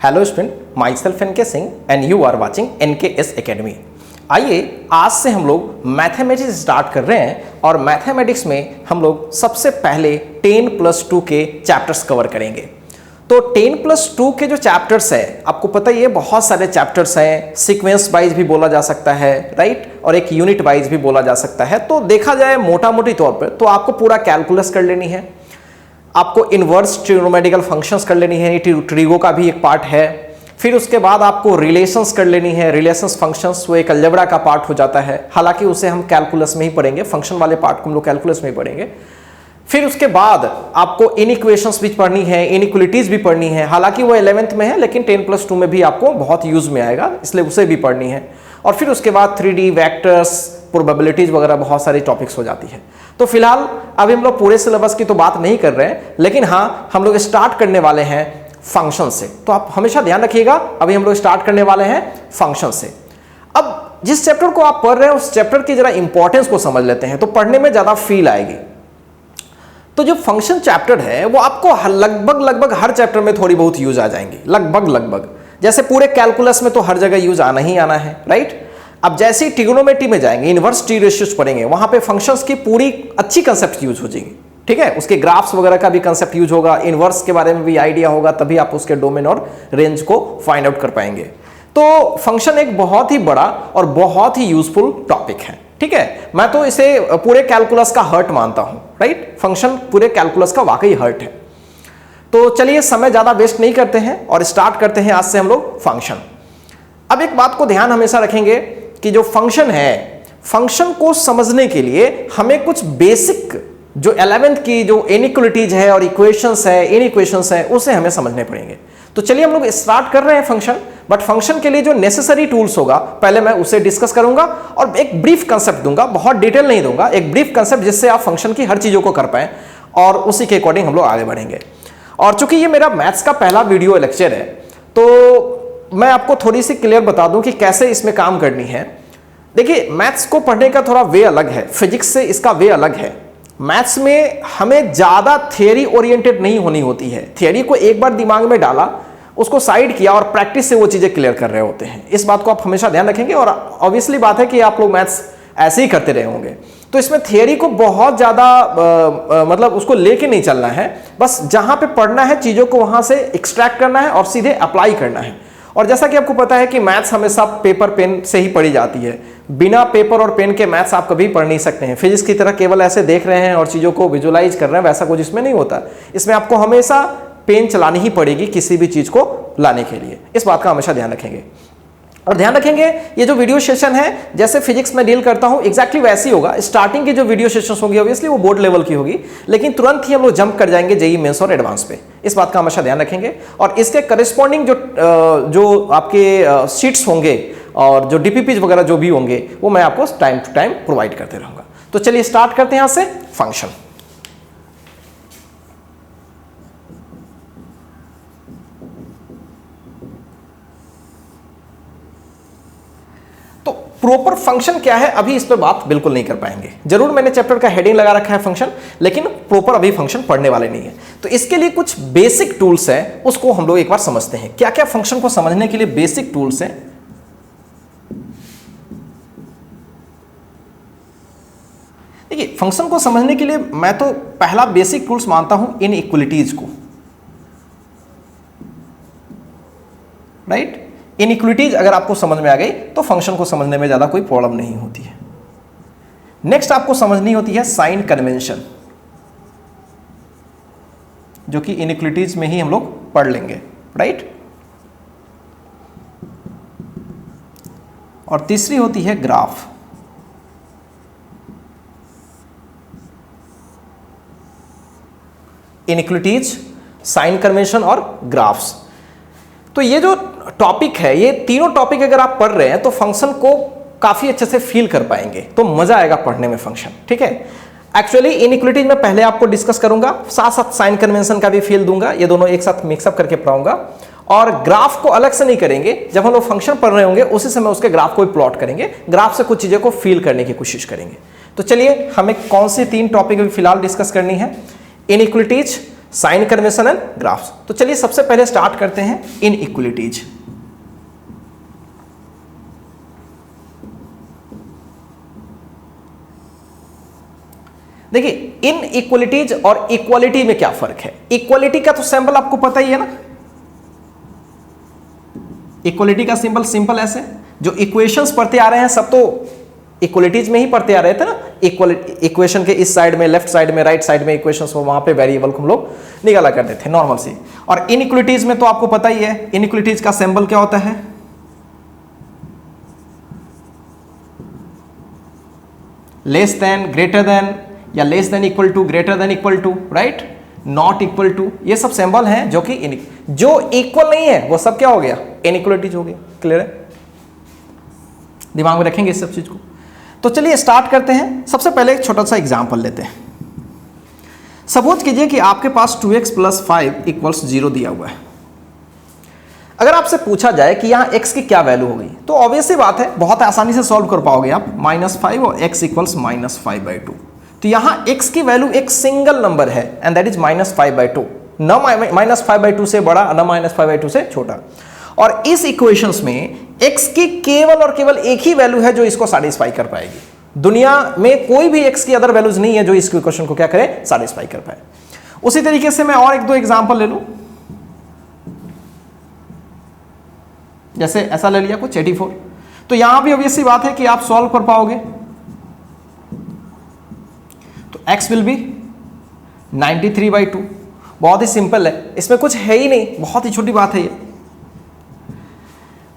Hello student, myself N K Singh and you are watching NKS academy. आइए आज से हम लोग मैथमेटिक्स स्टार्ट कर रहे हैं और मैथमेटिक्स में हम लोग सबसे पहले 10+2 के चैप्टर्स कवर करेंगे। तो 10+2 के जो चैप्टर्स है, आपको पता ही है बहुत सारे चैप्टर्स हैं, सीक्वेंस वाइज भी बोला जा सकता है, राइट, और एक यूनिट वाइज भी बोला जा सकता है। तो देखा जाए मोटा मोटी तौर पर तो आपको पूरा कैलकुलस कर लेनी है, आपको इनवर्स ट्रिग्नोमेट्रिकल फंक्शंस कर लेनी है, ट्रिगो का भी एक पार्ट है। फिर उसके बाद आपको रिलेशंस कर लेनी है, रिलेशंस फंक्शंस, वो एक अलजेब्रा का पार्ट हो जाता है, हालांकि उसे हम कैलकुलस में ही पढ़ेंगे, फंक्शन वाले पार्ट को हम लोग कैलकुलस में ही पढ़ेंगे। फिर उसके बाद आपको इनइक्वेशंस भी पढ़नी है, इनइक्वलिटीज भी पढ़नी है, हालांकि वो 11th में है लेकिन 10+2 में भी आपको बहुत यूज में आएगा, इसलिए उसे भी पढ़नी है। और फिर उसके बाद 3D वेक्टर्स, प्रोबेबिलिटीज वगैरह बहुत सारी टॉपिक्स हो जाती है। तो फिलहाल अभी हम लोग पूरे सिलेबस की तो बात नहीं कर रहे हैं, लेकिन हाँ हम लोग स्टार्ट करने वाले हैं फंक्शन से। तो आप हमेशा ध्यान रखिएगा, अभी हम लोग स्टार्ट करने वाले हैं फंक्शन से। अब जिस चैप्टर को आप पढ़ रहे हैं उस चैप्टर की जरा इंपॉर्टेंस को समझ लेते हैं, तो पढ़ने में ज्यादा फील आएगी। तो जो फंक्शन चैप्टर है वो आपको लगभग हर चैप्टर में थोड़ी बहुत यूज आ जाएंगी, लगभग। जैसे पूरे कैलकुलस में तो हर जगह यूज आना ही आना है, राइट। अब जैसे ही ट्रिग्नोमेट्री में जाएंगे, इनवर्स टी रेशियोज पढ़ेंगे, वहां पे फंक्शंस की पूरी अच्छी कंसेप्ट यूज हो जाएंगी, ठीक है। उसके ग्राफ्स वगैरह का भी कंसेप्ट यूज होगा, इनवर्स के बारे में भी आइडिया होगा, तभी आप उसके डोमेन और रेंज को फाइंड आउट कर पाएंगे। तो फंक्शन एक बहुत ही बड़ा और बहुत ही यूजफुल टॉपिक है, ठीक है। मैं तो इसे पूरे कैलकुलस का हर्ट मानता हूं, राइट। फंक्शन पूरे कैलकुलस का वाकई हर्ट है। तो चलिए समय ज्यादा वेस्ट नहीं करते हैं और स्टार्ट करते हैं आज से हम लोग फंक्शन। अब एक बात को ध्यान हमेशा रखेंगे कि जो फंक्शन है, फंक्शन को समझने के लिए हमें कुछ बेसिक जो 11th की जो इनइक्वलिटीज है और इक्वेशंस है, इनइक्वेशंस है, उसे हमें समझने पड़ेंगे। तो चलिए हम लोग स्टार्ट कर रहे हैं फंक्शन, बट फंक्शन के लिए जो नेसेसरी टूल्स होगा पहले मैं उसे डिस्कस करूंगा और एक ब्रीफ कंसेप्ट दूंगा, बहुत डिटेल नहीं दूंगा, एक ब्रीफ कंसेप्ट जिससे आप फंक्शन की हर चीजों को कर पाएं और उसी के अकॉर्डिंग हम लोग आगे बढ़ेंगे। और चूंकि ये मेरा मैथ्स का पहला वीडियो लेक्चर है तो मैं आपको थोड़ी सी क्लियर बता दूं कि कैसे इसमें काम करनी है। देखिए मैथ्स को पढ़ने का थोड़ा वे अलग है, फिजिक्स से इसका वे अलग है। मैथ्स में हमें ज्यादा थियरी ओरिएंटेड नहीं होनी होती है, थियरी को एक बार दिमाग में डाला, उसको साइड किया और प्रैक्टिस से वो चीजें क्लियर कर रहे होते हैं। इस बात को आप हमेशा ध्यान रखेंगे और ऑब्वियसली बात है कि आप लोग मैथ्स ऐसे ही करते रहे होंगे। तो इसमें थियरी को बहुत ज्यादा मतलब उसको लेके नहीं चलना है, बस जहां पे पढ़ना है चीजों को वहां से एक्सट्रैक्ट करना है और सीधे अप्लाई करना है। और जैसा कि आपको पता है कि मैथ्स हमेशा पेपर पेन से ही पढ़ी जाती है, बिना पेपर और पेन के मैथ्स आप कभी पढ़ नहीं सकते हैं। फिजिक्स की तरह केवल ऐसे देख रहे हैं और चीजों को विजुलाइज कर रहे हैं, वैसा कुछ इसमें नहीं होता। इसमें आपको हमेशा पेन चलानी ही पड़ेगी किसी भी चीज को लाने के लिए, इस बात का हमेशा ध्यान रखेंगे। और ध्यान रखेंगे ये जो वीडियो सेशन है, जैसे फिजिक्स में डील करता हूं एग्जैक्टली वैसे ही होगा। स्टार्टिंग की जो वीडियो सेशंस होंगी ऑब्वियसली वो बोर्ड लेवल की होगी, लेकिन तुरंत ही हम लोग जंप कर जाएंगे जेईई मेंस और एडवांस पे, इस बात का हमेशा ध्यान रखेंगे। और इसके करेस्पॉन्डिंग जो आपके शीट्स होंगे और जो डीपीपीज वगैरह जो भी होंगे वो मैं आपको टाइम टू टाइम प्रोवाइड करते रहूंगा। तो चलिए स्टार्ट करते हैं यहां से फंक्शन। प्रॉपर फंक्शन क्या है अभी इस पे बात बिल्कुल नहीं कर पाएंगे। जरूर मैंने चैप्टर का हेडिंग लगा रखा है फंक्शन, लेकिन प्रॉपर अभी फंक्शन पढ़ने वाले नहीं है। तो इसके लिए कुछ बेसिक टूल्स हैं, उसको हम लोग एक बार समझते हैं। क्या क्या फंक्शन को समझने के लिए बेसिक टूल्स हैं। देखिए फंक्शन को समझने के लिए मैं तो पहला बेसिक टूल्स मानता हूं इनइक्वलिटीज को, राइट। इनइक्वलिटीज अगर आपको समझ में आ गई तो फंक्शन को समझने में ज्यादा कोई प्रॉब्लम नहीं होती है। नेक्स्ट आपको समझनी होती है साइन कन्वेंशन, जो कि इनइक्वलिटीज में ही हम लोग पढ़ लेंगे, राइट। और तीसरी होती है ग्राफ। इनइक्वलिटीज, साइन कन्वेंशन और ग्राफ्स। तो ये जो टॉपिक है, ये तीनों टॉपिक अगर आप पढ़ रहे हैं तो फंक्शन को काफी अच्छे से फील कर पाएंगे, तो मजा आएगा पढ़ने में फंक्शन, ठीक है। एक्चुअली इनइक्वलिटीज में पहले आपको डिस्कस करूंगा, साथ साथ साइन कन्वेंशन का भी फील दूंगा, ये दोनों एक साथ मिक्सअप करके पढ़ाऊंगा। और ग्राफ को अलग से नहीं करेंगे, जब हम लोग फंक्शन पढ़ रहे होंगे उसी समय उसके ग्राफ को भी प्लॉट करेंगे, ग्राफ से कुछ चीजें को फील करने की कोशिश करेंगे। तो चलिए हमें कौन सी तीन टॉपिक फिलहाल डिस्कस करनी है। Inequalities, sign convention and graphs. तो चलिए सबसे पहले स्टार्ट करते हैं इनइक्वलिटीज। देखिए इनइक्वलिटीज और इक्वालिटी में क्या फर्क है। इक्वालिटी का तो सिंबल आपको पता ही है ना, इक्वालिटी का सिंबल सिंपल ऐसे, जो इक्वेशंस पढ़ते आ रहे हैं सब तो इक्वालिटीज में ही पढ़ते आ रहे थे ना। इक्वेशन के इस साइड में, लेफ्ट साइड में, राइट साइड में इक्वेशंस हो, वहां पे वेरिएबल को हम लोग निकाला करते थे नॉर्मल सी। और इनइक्वलिटीज में तो आपको पता ही है इनइक्वलिटीज का सिंबल क्या होता है, लेस देन, ग्रेटर देन, या less than equal to, greater than equal to, right, not equal to, ये सब सिंबल हैं जो कि जो इक्वल नहीं है वो सब क्या हो गया, इनइक्वलिटीज हो गया। क्लियर है, दिमाग में रखेंगे इस सब चीज को। तो चलिए स्टार्ट करते हैं। सबसे पहले एक छोटा सा एग्जांपल लेते हैं। सपोज कीजिए कि आपके पास 2x + 5 = 0 दिया हुआ है। अगर आपसे पूछा जाए कि यहाँ x की क्या वैल्यू होगी, तो ऑब्वियस सी बात है, बहुत आसानी से सॉल्व कर पाओगे आप। -5 और x = -5/2। तो यहाँ x की वैल्यू एक सिंगल नंबर है एंड दैट इज -5/2, न -5/2 से बड़ा न -5/2 से छोटा। और इस इक्वेशंस में x की केवल और केवल एक ही वैल्यू है जो इसको सैटिस्फाई कर पाएगी। दुनिया में कोई भी x की अदर वैल्यूज नहीं है जो इस इक्वेशन को क्या करे, सैटिस्फाई कर पाए। उसी तरीके से मैं और एक दो एग्जांपल ले लूं, जैसे ऐसा ले लिया कुछ 84। तो यहां भी ऑब्वियस सी बात है कि आप सॉल्व कर पाओगे। तो x विल बी 93/2। बहुत ही सिंपल है, इसमें कुछ है ही नहीं, बहुत ही छोटी बात है ये।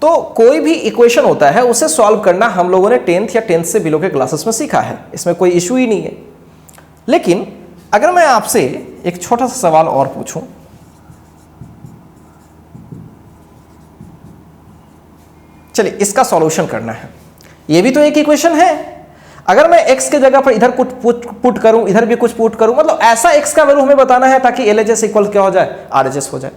तो कोई भी इक्वेशन होता है उसे सॉल्व करना हम लोगों ने 10th या 10th से बिलो के क्लासेस में सीखा है, इसमें कोई इशू ही नहीं है। लेकिन अगर मैं आपसे एक छोटा सा सवाल और पूछूं, चलिए इसका सॉल्यूशन करना है। ये भी तो एक इक्वेशन है। अगर मैं x के जगह पर इधर कुछ पुट करूं, इधर भी कुछ पुट करूं, मतलब ऐसा x का वैल्यू हमें बताना है ताकि LHS इक्वल क्या हो जाए, RHS हो जाए।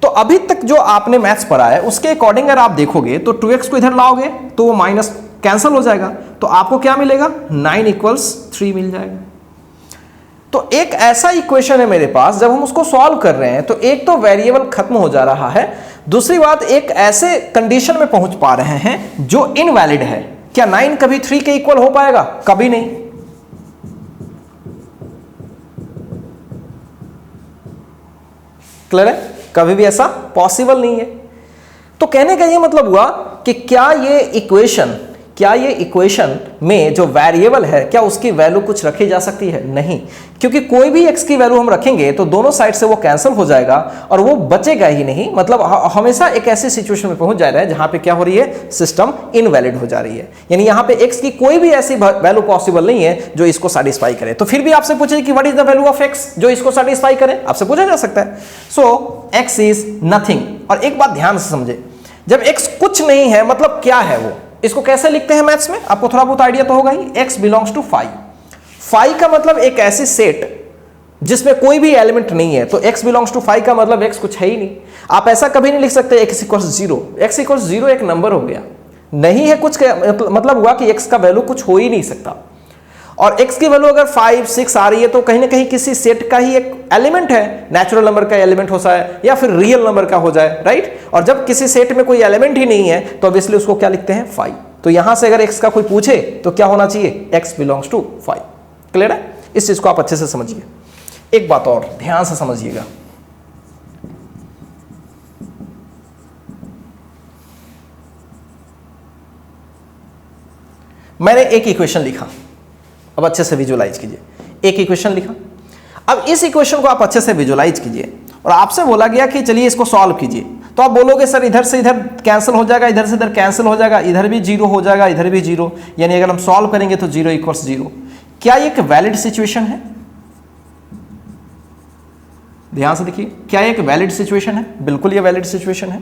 तो अभी तक जो आपने मैथ्स पढ़ा है उसके अकॉर्डिंग अगर आप देखोगे तो 2x को इधर लाओगे तो वो माइनस कैंसिल हो जाएगा, तो आपको क्या मिलेगा, 9 = 3 मिल जाएगा। तो एक ऐसा इक्वेशन है मेरे पास, जब हम उसको सॉल्व कर रहे हैं तो एक तो वेरिएबल खत्म हो जा रहा है, दूसरी बात एक ऐसे कंडीशन में पहुंच पा रहे हैं जो इनवैलिड है। क्या 9 कभी 3 के इक्वल हो पाएगा, कभी नहीं। क्लियर है, कभी भी ऐसा पॉसिबल नहीं है। तो कहने का ये मतलब हुआ कि क्या ये इक्वेशन में जो वेरिएबल है क्या उसकी वैल्यू कुछ रखी जा सकती है, नहीं, क्योंकि कोई भी x की वैल्यू हम रखेंगे तो दोनों साइड से वो कैंसिल हो जाएगा और वो बचेगा ही नहीं। मतलब हमेशा एक ऐसी सिचुएशन में पहुंच जा रहा है जहां पे क्या हो रही है, सिस्टम इनवैलिड हो जा रही है, यानी यहां पे x की कोई भी ऐसी वैल्यू पॉसिबल नहीं है जो इसको सेटिस्फाई करे। तो फिर भी आपसे पूछे कि what is the value of x जो इसको सेटिस्फाई करे, आपसे पूछा जा सकता है। सो x इज नथिंग। और एक बात ध्यान से समझे, जब x कुछ नहीं है मतलब क्या है वो, इसको कैसे लिखते हैं मैथ्स में, आपको थोड़ा बहुत आइडिया तो होगा ही। x belongs to 5। 5 का मतलब एक ऐसी सेट जिसमें कोई भी एलिमेंट नहीं है, तो x बिलोंग्स टू 5 का मतलब x कुछ है ही नहीं। आप ऐसा कभी नहीं लिख सकते x = 0। x = 0 एक नंबर हो गया, नहीं है कुछ मतलब हुआ कि x का वैल्यू कुछ हो ही नहीं सकता। और x की वैल्यू अगर 5, 6 आ रही है तो कहीं ना कहीं किसी सेट का ही एक एलिमेंट है, नेचुरल नंबर का एलिमेंट हो जाए या फिर रियल नंबर का हो जाए, राइट। और जब किसी सेट में कोई एलिमेंट ही नहीं है तो ऑब्वियसली उसको क्या लिखते हैं, 5। तो यहां से अगर x का कोई पूछे तो क्या होना चाहिए, x बिलोंग्स टू 5। क्लियर है, इस चीज को आप अच्छे से समझिए। एक बात और ध्यान से समझिएगा, मैंने एक इक्वेशन लिखा, अब अच्छे से विजुअलाइज कीजिए। एक इक्वेशन लिखा, अब इस इक्वेशन को आप अच्छे से विजुअलाइज कीजिए और आपसे बोला गया कि चलिए इसको सॉल्व कीजिए। तो आप बोलोगे सर इधर से इधर कैंसिल हो जाएगा, इधर से इधर कैंसिल हो जाएगा, इधर भी 0 हो जाएगा, इधर भी 0, यानी अगर हम सॉल्व करेंगे तो 0 = 0। क्या ये एक वैलिड सिचुएशन है, ध्यान से देखिए, क्या ये एक वैलिड सिचुएशन है, बिल्कुल ये वैलिड सिचुएशन है।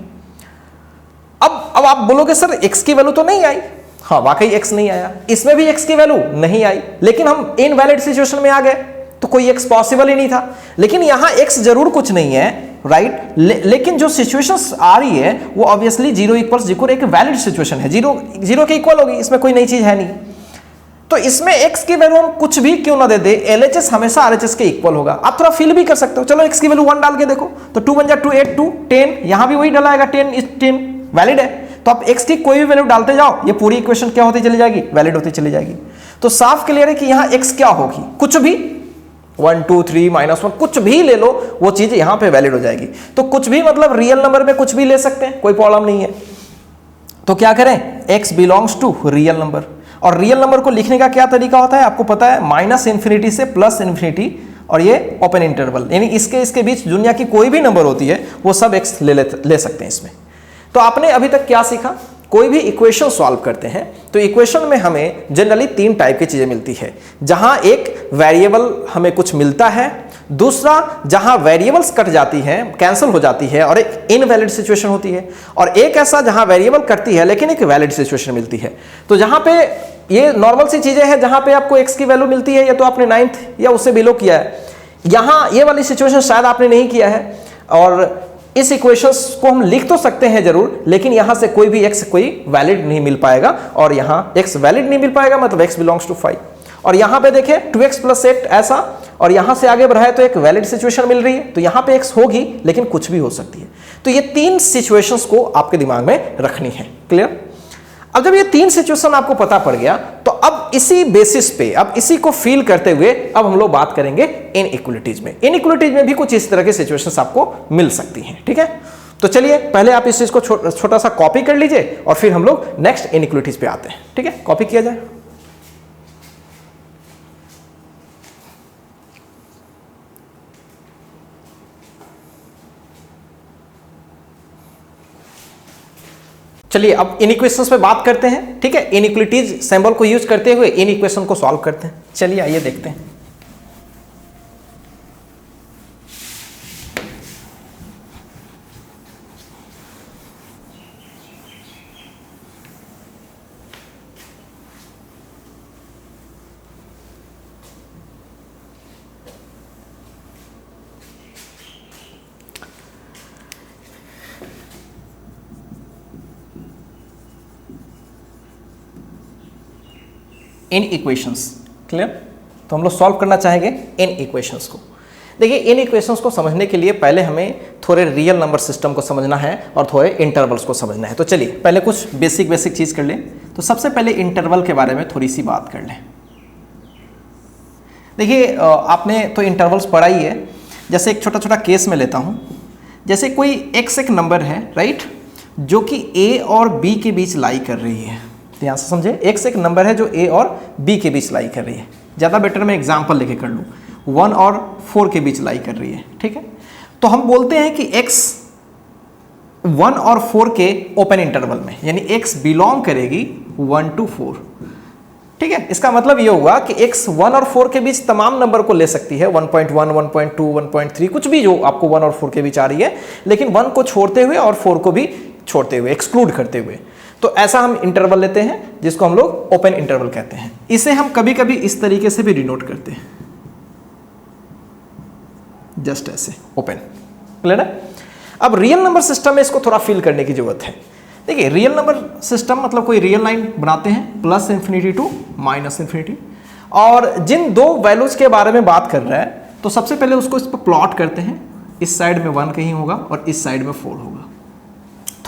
अब आप बोलोगे सर x की वैल्यू तो नहीं आई, हाँ वाकई x नहीं आया, इसमें भी x की वैल्यू नहीं आई, लेकिन हम इनवैलिड सिचुएशन में आ गए तो कोई x पॉसिबल ही नहीं था। लेकिन यहां x जरूर कुछ नहीं है, राइट, लेकिन जो सिचुएशंस आ रही है वो ऑब्वियसली 0 = 0 एक वैलिड सिचुएशन है, 0 के इक्वल होगी, इसमें कोई नई चीज है नहीं। तो इसमें x की वैल्यू हम कुछ भी क्यों ना दे दे, LHS हमेशा RHS के इक्वल होगा। आप थोड़ा फील भी कर सकते हो, चलो x की वैल्यू 1 डाल के देखो, तो 2 1 2 8 2 10, यहां भी वही डला आएगा 10 इज 10 वैलिड है। तो आप x की कोई भी वैल्यू डालते जाओ, ये पूरी इक्वेशन क्या होती चली जाएगी, वैलिड होती चली जाएगी। तो साफ क्लियर है कि यहां x क्या होगी, कुछ भी 1 2 3 -1 कुछ भी ले लो, वो चीज यहां पे वैलिड हो जाएगी। तो कुछ भी मतलब रियल नंबर में कुछ भी ले सकते हैं, कोई प्रॉब्लम नहीं है। तो क्या करें, x belongs to real number. और रियल नंबर को लिखने का क्या तरीका होता है आपको पता है, -∞ से +∞, और ये ओपन इंटरवल, यानी इसके बीच दुनिया की कोई भी नंबर होती है वो सब x ले सकते हैं इसमें। तो आपने अभी तक क्या सीखा, कोई भी इक्वेशन सॉल्व करते हैं तो इक्वेशन में हमें जनरली 3 टाइप की चीजें मिलती है। जहां एक वेरिएबल हमें कुछ मिलता है, दूसरा जहां वेरिएबल्स कट जाती हैं, कैंसिल हो जाती है और एक इनवैलिड सिचुएशन होती है, और एक ऐसा जहां वेरिएबल कटती है लेकिन एक वैलिड सिचुएशन मिलती है। तो जहां पे ये नॉर्मल सी चीजें हैं, जहां पे आपको x की वैल्यू मिलती है या तो आपने 9th या उससे बिलो किया है, यहां ये वाली सिचुएशन शायद आपने नहीं किया है, और इस इक्वेशंस को हम लिख तो सकते हैं जरूर, लेकिन यहां से कोई भी x कोई वैलिड नहीं मिल पाएगा, और यहां x वैलिड नहीं मिल पाएगा मतलब x बिलोंग्स टू 5। और यहां पे देखें 2x + 8 ऐसा, और यहां से आगे बढ़ाए तो एक वैलिड सिचुएशन मिल रही है, तो यहां पे x होगी लेकिन कुछ भी हो सकती है। तो ये 3 सिचुएशंस को आपके दिमाग में रखनी है, क्लियर। अब जब ये 3 सिचुएशन आपको पता पड़ गया, तो अब इसी बेसिस पे, अब इसी को फील करते हुए अब हम लोग बात करेंगे इनइक्वालिटीज में। इनइक्वालिटीज में भी कुछ इस तरह के सिचुएशंस आपको मिल सकती हैं, ठीक है। तो चलिए पहले आप इस चीज को छोटा सा कॉपी कर लीजिए और फिर हम लोग नेक्स्ट इनइक्वालिटीज पे आते हैं, ठीक है। कॉपी किया जाए। चलिए अब इनइक्वेशंस पे बात करते हैं, ठीक है। इनइक्वालिटीज सिंबल को यूज करते हुए इन इक्वेशन को सॉल्व करते हैं। चलिए आइए देखते हैं। इन इक्वेशंस, क्लियर। तो हम लोग सॉल्व करना चाहेंगे इन इक्वेशंस को। देखिए इन इक्वेशंस को समझने के लिए पहले हमें थोड़े रियल नंबर सिस्टम को समझना है और थोड़े इंटरवल्स को समझना है। तो चलिए पहले कुछ बेसिक चीज़ कर लें। तो सबसे पहले इंटरवल के बारे में थोड़ी सी बात कर लें। देखिए आपने तो इंटरवल्स पढ़ा ही है। जैसे एक छोटा केस में लेता हूँ, जैसे कोई x एक नंबर है, राइट, जो कि a और b के बीच लाई कर रही है। ध्यान से समझे, x एक नंबर है जो a और b के बीच लाई कर रही है। ज़्यादा बेटर मैं एग्जाम्पल लेके कर लूँ, 1 और 4 के बीच लाई कर रही है, ठीक है। तो हम बोलते हैं कि x 1 और 4 के ओपन इंटरवल में, यानी x बिलोंग करेगी 1 to 4, ठीक है। इसका मतलब ये हुआ कि x 1 और 4 के बीच तमाम नंबर को ले सकती है, 1.1, 1.2, 1.3, कुछ भी जो आपको 1 और 4 के बीच आ रही है, लेकिन 1 को छोड़ते हुए और 4 को भी छोड़ते हुए, एक्सक्लूड करते हुए। तो ऐसा हम इंटरवल लेते हैं जिसको हम लोग ओपन इंटरवल कहते हैं। इसे हम कभी कभी इस तरीके से भी डिनोट करते हैं, जस्ट ऐसे, ओपन, क्लियर है। अब रियल नंबर सिस्टम में इसको थोड़ा फील करने की जरूरत है। देखिए रियल नंबर सिस्टम मतलब कोई रियल लाइन बनाते हैं +∞ to -∞, और जिन दो वैल्यूज के बारे में बात कर रहा है तो सबसे पहले उसको इस पर प्लॉट करते हैं। इस साइड में 1 कहीं होगा और इस साइड में 4 होगा।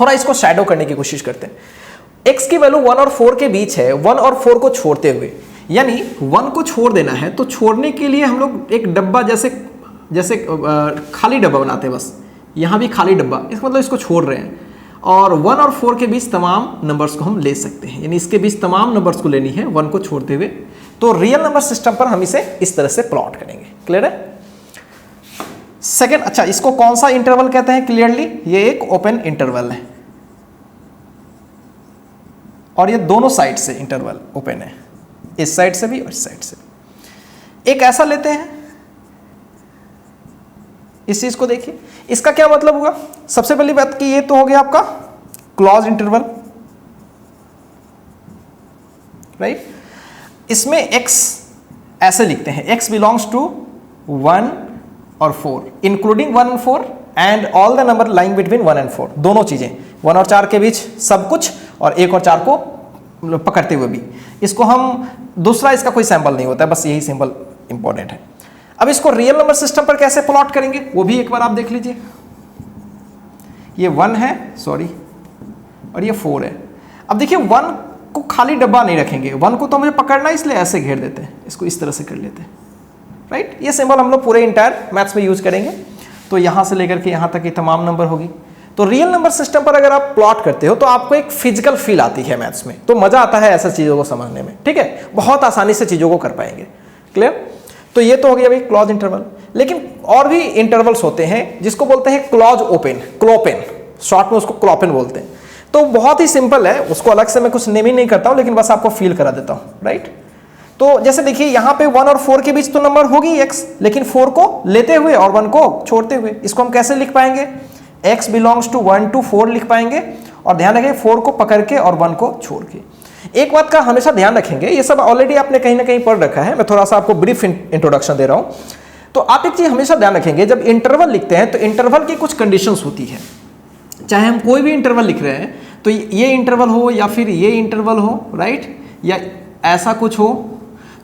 थोड़ा इसको शैडो करने की कोशिश करते हैं। x की वैल्यू 1 और 4 के बीच है, 1 और 4 को छोड़ते हुए, यानी 1 को छोड़ देना है। तो छोड़ने के लिए हम लोग एक डब्बा जैसे खाली डब्बा बनाते हैं, बस यहाँ भी खाली डब्बा, इसका मतलब इसको छोड़ रहे हैं। और 1 और 4 के बीच तमाम नंबर्स को हम ले सकते हैं, यानी इसके बीच तमाम नंबर्स को लेनी है 1 को छोड़ते हुए। तो रियल नंबर सिस्टम पर हम इसे इस तरह से प्लॉट करेंगे, क्लियर है। सेकेंड, अच्छा इसको कौन सा इंटरवल कहते हैं क्लियरली, ये एक ओपन इंटरवल है और ये दोनों साइड से इंटरवल ओपन है, इस साइड से भी और इस साइड से। एक ऐसा लेते हैं, इस चीज को देखिए, इसका क्या मतलब होगा। सबसे पहली बात कि ये तो हो गया आपका क्लोज इंटरवल, राइट। इसमें x ऐसे लिखते हैं, x बिलोंग्स टू 1 और 4, including 1 and 4 and all the number lying between 1 and 4, दोनों चीजें, 1 और 4 के बीच सब कुछ और 1 और 4 को पकड़ते हुए भी। इसको हम दूसरा इसका कोई सिंबल नहीं होता है, बस यही सिंबल इंपॉर्टेंट है। अब इसको रियल नंबर सिस्टम पर कैसे प्लॉट करेंगे वो भी एक बार आप देख लीजिए। ये 1 है, सॉरी, और ये 4 है। अब देखिए 1 को खाली डब्बा नहीं रखेंगे, 1 को तो मुझे पकड़ना है इसलिए ऐसे घेर देते हैं, इसको इस तरह से कर लेते हैं, राइट। ये सिंबल हम लोग पूरे इंटायर मैथ्स में यूज करेंगे। तो यहाँ से लेकर के यहाँ तक की तमाम नंबर होगी। तो रियल नंबर सिस्टम पर अगर आप प्लॉट करते हो तो आपको एक फिजिकल फील आती है मैथ्स में, तो मजा आता है ऐसा चीजों को समझने में, ठीक है। बहुत आसानी से चीजों को कर पाएंगे। क्लियर। तो ये तो हो गया भाई क्लॉज इंटरवल। लेकिन और भी इंटरवल्स होते हैं जिसको बोलते हैं क्लॉज ओपन, क्लोपेन, शॉर्ट में उसको क्लोपेन बोलते हैं। तो बहुत ही सिंपल है, उसको अलग से मैं कुछ नेम ही नहीं करता हूं, लेकिन बस आपको फील करा देता हूं, राइट। तो जैसे देखिए यहाँ पे 1 और 4 के बीच तो नंबर होगी x, लेकिन 4 को लेते हुए और 1 को छोड़ते हुए। इसको हम कैसे लिख पाएंगे, x बिलोंग्स टू 1 to 4 लिख पाएंगे। और ध्यान रखें 4 को पकड़ के और 1 को छोड़ के। एक बात का हमेशा ध्यान रखेंगे, ये सब ऑलरेडी आपने कहीं ना कहीं पढ़ रखा है, मैं थोड़ा सा आपको ब्रीफ इंट्रोडक्शन दे रहा हूं। तो आप एक चीज हमेशा ध्यान रखेंगे, जब इंटरवल लिखते हैं तो इंटरवल की कुछ कंडीशंस होती है। चाहे हम कोई भी इंटरवल लिख रहे हैं, तो ये इंटरवल हो या फिर ये इंटरवल हो, राइट, या ऐसा कुछ हो,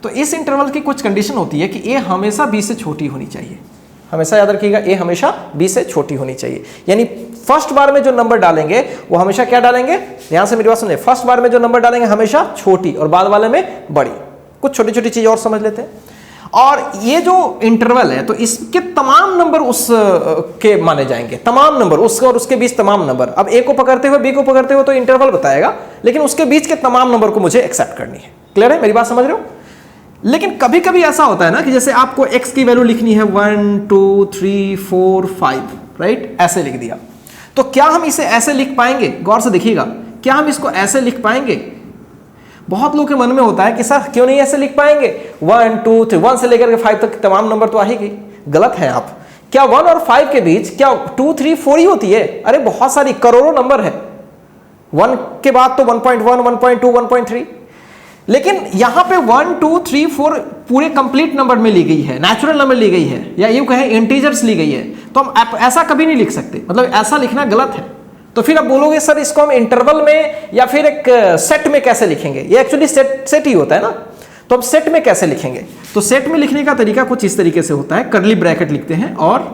तो इस इंटरवल की कुछ कंडीशन होती है कि ए हमेशा बी से छोटी होनी चाहिए। हमेशा याद रखिएगा, ए हमेशा बी से छोटी होनी चाहिए। यानी फर्स्ट बार में जो नंबर डालेंगे वो हमेशा क्या डालेंगे, ध्यान से मेरी बात सुनिए, फर्स्ट बार में जो नंबर डालेंगे हमेशा छोटी और बाद वाले में बड़ी। कुछ छोटी छोटी चीज और समझ लेते हैं। और ये जो इंटरवल है तो इसके तमाम नंबर उस के माने जाएंगे, तमाम नंबर उसके और उसके बीच तमाम नंबर। अब ए को पकड़ते हुए बी को पकड़ते हुए तो इंटरवल बताएगा, लेकिन उसके बीच के तमाम नंबर को मुझे एक्सेप्ट करनी है। क्लियर है, मेरी बात समझ रहे हो। लेकिन कभी कभी ऐसा होता है ना कि जैसे आपको x की वैल्यू लिखनी है 1 2 3 4 5, राइट, ऐसे लिख दिया। तो क्या हम इसे ऐसे लिख पाएंगे, गौर से देखिएगा, क्या हम इसको ऐसे लिख पाएंगे। बहुत लोगों के मन में होता है कि सर क्यों नहीं ऐसे लिख पाएंगे, 1 2 3, 1 से लेकर के 5 तक तमाम नंबर तो आ ही गई। गलत है आप। क्या 1 और 5 के बीच क्या 2 3 4 ही होती है? अरे बहुत सारी करोड़ों नंबर है। 1 के बाद तो 1.1 1.2 1.3, लेकिन यहां पे 1 2 3 4 पूरे कंप्लीट नंबर में ली गई है, नेचुरल नंबर ली गई है, या यूं कहें इंटीजर्स ली गई है। तो हम ऐसा कभी नहीं लिख सकते, मतलब ऐसा लिखना गलत है। तो फिर आप बोलोगे सर इसको हम इंटरवल में या फिर एक सेट में कैसे लिखेंगे। ये एक्चुअली सेट ही होता है ना, तो अब सेट में कैसे लिखेंगे। तो सेट में लिखने का तरीका कुछ इस तरीके से होता है, कर्ली ब्रैकेट लिखते हैं और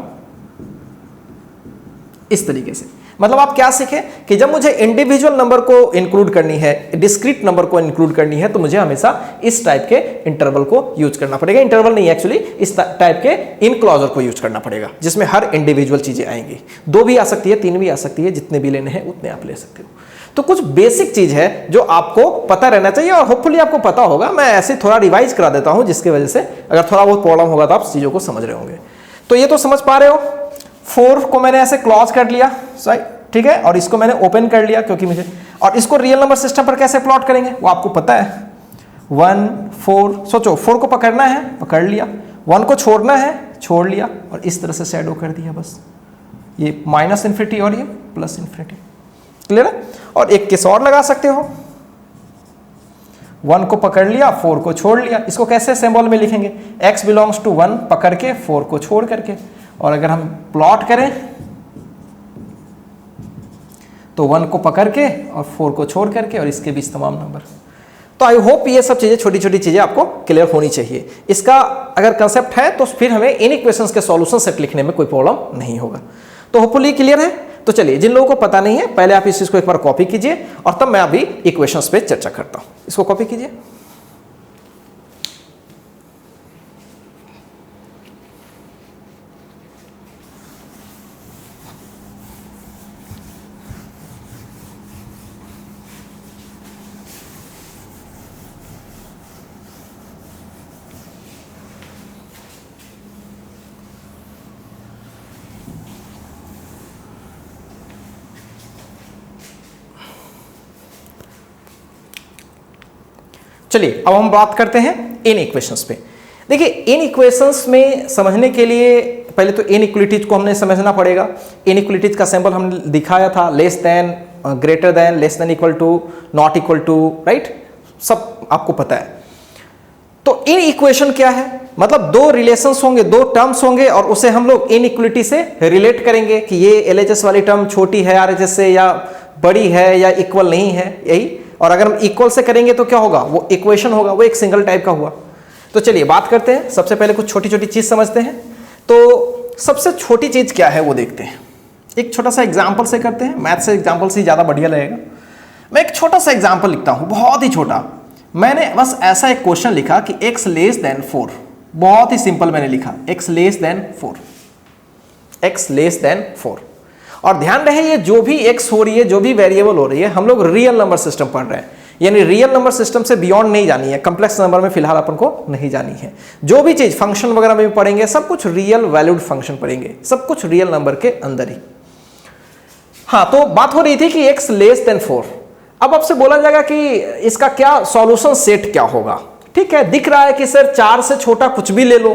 इस तरीके से। मतलब आप क्या सीखे कि जब मुझे इंडिविजुअल नंबर को इंक्लूड करनी है, डिस्क्रीट नंबर को इंक्लूड करनी है, तो मुझे हमेशा इस टाइप के इंटरवल को यूज करना पड़ेगा। इंटरवल नहीं, एक्चुअली इस टाइप के इनक्लोजर को यूज करना पड़ेगा, जिसमें हर इंडिविजुअल चीजें आएंगी। 2 भी आ सकती है, 3 भी आ सकती है, जितने भी लेने हैं उतने आप ले सकते हो। तो कुछ बेसिक चीज है जो आपको पता रहना चाहिए, और होपफुली आपको पता होगा। मैं ऐसे थोड़ा रिवाइज करा देता हूं, जिसकी वजह से अगर थोड़ा बहुत प्रॉब्लम होगा तो आप चीजों को समझ रहे होंगे। तो ये तो समझ पा रहे हो, 4 को मैंने ऐसे क्लॉज कर लिया, सही, ठीक है, और इसको मैंने ओपन कर लिया क्योंकि मुझे, और इसको रियल नंबर सिस्टम पर कैसे प्लॉट करेंगे वो आपको पता है। 1 4, सोचो 4 को पकड़ना है, पकड़ लिया, 1 को छोड़ना है, छोड़ लिया, और इस तरह से शैडो कर दिया बस। ये माइनस इन्फिनिटी और ये प्लस इन्फिनिटी। क्लियर है। और एक केस और लगा सकते हो, 1 को पकड़ लिया, 4 को छोड़ लिया। इसको कैसे सिंबल में लिखेंगे, x बिलोंग्स टू 1 पकड़ के 4 को छोड़ करके। और अगर हम प्लॉट करें तो 1 को पकड़ के और 4 को छोड़ करके और इसके बीच तमाम नंबर। तो आई होप ये सब चीजें, छोटी छोटी चीजें आपको क्लियर होनी चाहिए। इसका अगर कंसेप्ट है तो फिर हमें इन इक्वेशंस के सॉल्यूशन सेट लिखने में कोई प्रॉब्लम नहीं होगा। तो होपफुली क्लियर है। तो चलिए, जिन लोगों को पता नहीं है पहले आप इस चीज को एक बार कॉपी कीजिए, और तब मैं अभी इक्वेशंस पे चर्चा करता हूं। इसको कॉपी कीजिए। चलिए अब हम बात करते हैं इन इक्वेशंस पे। देखिए, इन इक्वेशंस में समझने के लिए पहले तो इनइक्वालिटीज को हमने समझना पड़ेगा। इनइक्वालिटीज का सिंबल हमने दिखाया था, less than, greater than, less than equal to, not equal to, right, सब आपको पता है। तो इन इक्वेशन क्या है, मतलब 2 रिलेशंस होंगे, 2 टर्म्स होंगे, और उसे हम लोग इनइक्वालिटी से रिलेट करेंगे कि ये LHS वाली टर्म छोटी है RHS से, या बड़ी है, या इक्वल नहीं है, यही। और अगर हम इक्वल से करेंगे तो क्या होगा, वो इक्वेशन होगा, वो एक सिंगल टाइप का हुआ। तो चलिए बात करते हैं, सबसे पहले कुछ छोटी छोटी चीज समझते हैं। तो सबसे छोटी चीज क्या है वो देखते हैं, एक छोटा सा एग्जाम्पल से करते हैं, मैथ से एग्जाम्पल से ज़्यादा बढ़िया लगेगा। मैं एक छोटा सा एग्जाम्पल लिखता हूँ, बहुत ही छोटा। मैंने बस ऐसा एक क्वेश्चन लिखा कि x लेस देन 4, बहुत ही सिंपल मैंने लिखा x less than 4, x less than 4। और ध्यान रहे ये जो भी x हो रही है, जो भी वेरिएबल हो रही है, हम लोग रियल नंबर सिस्टम पढ़ रहे हैं, यानी रियल नंबर सिस्टम से बियॉन्ड नहीं जानी है, कॉम्प्लेक्स नंबर में फिलहाल अपन को नहीं जानी है। जो भी चीज फंक्शन वगैरह में भी पढ़ेंगे, सब कुछ रियल वैल्यूड फंक्शन पढ़ेंगे, सब कुछ रियल नंबर के अंदर ही। हाँ, तो बात हो रही थी कि x लेस देन 4। अब आपसे बोला जाएगा कि इसका क्या सॉल्यूशन सेट क्या होगा। ठीक है, दिख रहा है कि सर 4 से छोटा कुछ भी ले लो।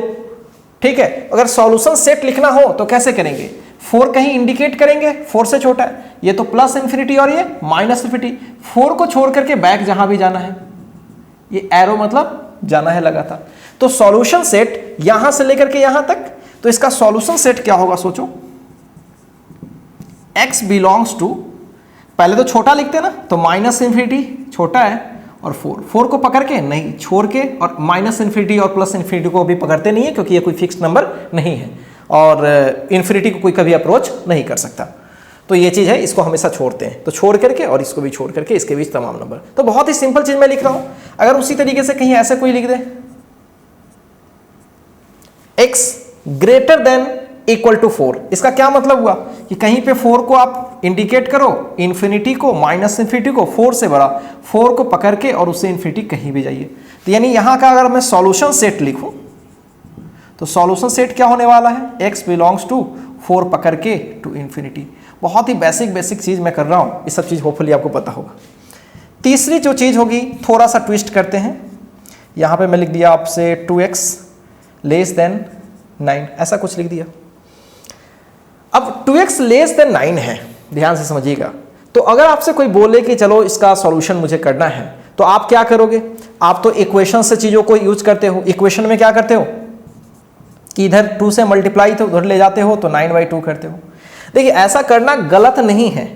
ठीक है, अगर सॉल्यूशन सेट लिखना हो तो कैसे करेंगे, 4 कहीं इंडिकेट करेंगे, 4 से छोटा है, ये तो प्लस इन्फिनिटी और ये माइनस इन्फिनिटी, 4 को छोड़ करके बैक जहां भी जाना है, ये एरो मतलब जाना है लगातार। तो सॉल्यूशन सेट यहां से लेकर के यहां तक, तो इसका सॉल्यूशन सेट क्या होगा सोचो, x बिलोंग्स टू, पहले तो छोटा लिखते हैं ना, तो माइनस इन्फिनिटी छोटा है और 4 को पकड़ के नहीं छोड़ के, और माइनस इन्फिनिटी और प्लस इन्फिनिटी को भी पकड़ते नहीं है क्योंकि ये कोई फिक्स नंबर नहीं है और इन्फिनिटी को कोई कभी अप्रोच नहीं कर सकता। तो ये चीज़ है, इसको हमेशा छोड़ते हैं, तो छोड़ करके और इसको भी छोड़ करके इसके बीच तमाम नंबर। तो बहुत ही सिंपल चीज़ मैं लिख रहा हूँ। अगर उसी तरीके से कहीं ऐसे कोई लिख दे, x greater than equal to 4, इसका क्या मतलब हुआ कि कहीं पे 4 को आप इंडिकेट करो, इन्फिनिटी को, माइनस इन्फिनिटी को, 4 से बड़ा, 4 को पकड़ के और उससे इन्फिनिटी कहीं भी जाइए। तो यानी यहां का अगर मैं सॉल्यूशन सेट लिखूं तो सॉल्यूशन सेट क्या होने वाला है, x बिलोंग्स टू 4 पकड़ के टू इन्फिनिटी। बहुत ही बेसिक चीज मैं कर रहा हूं, ये सब चीज होपफुली आपको पता होगा। तीसरी जो चीज होगी, थोड़ा सा ट्विस्ट करते हैं। यहां पे मैं लिख दिया आपसे 2x लेस देन 9, ऐसा कुछ लिख दिया। अब 2x लेस देन 9 है, ध्यान से समझिएगा। तो अगर आपसे कोई बोले कि चलो इसका सॉल्यूशन मुझे करना है, तो आप क्या करोगे, आप तो इक्वेशन से चीजों को यूज करते हो। इक्वेशन में क्या करते हो कि इधर 2 से मल्टीप्लाई तो उधर ले जाते हो, तो 9/2 करते हो। देखिए ऐसा करना गलत नहीं है,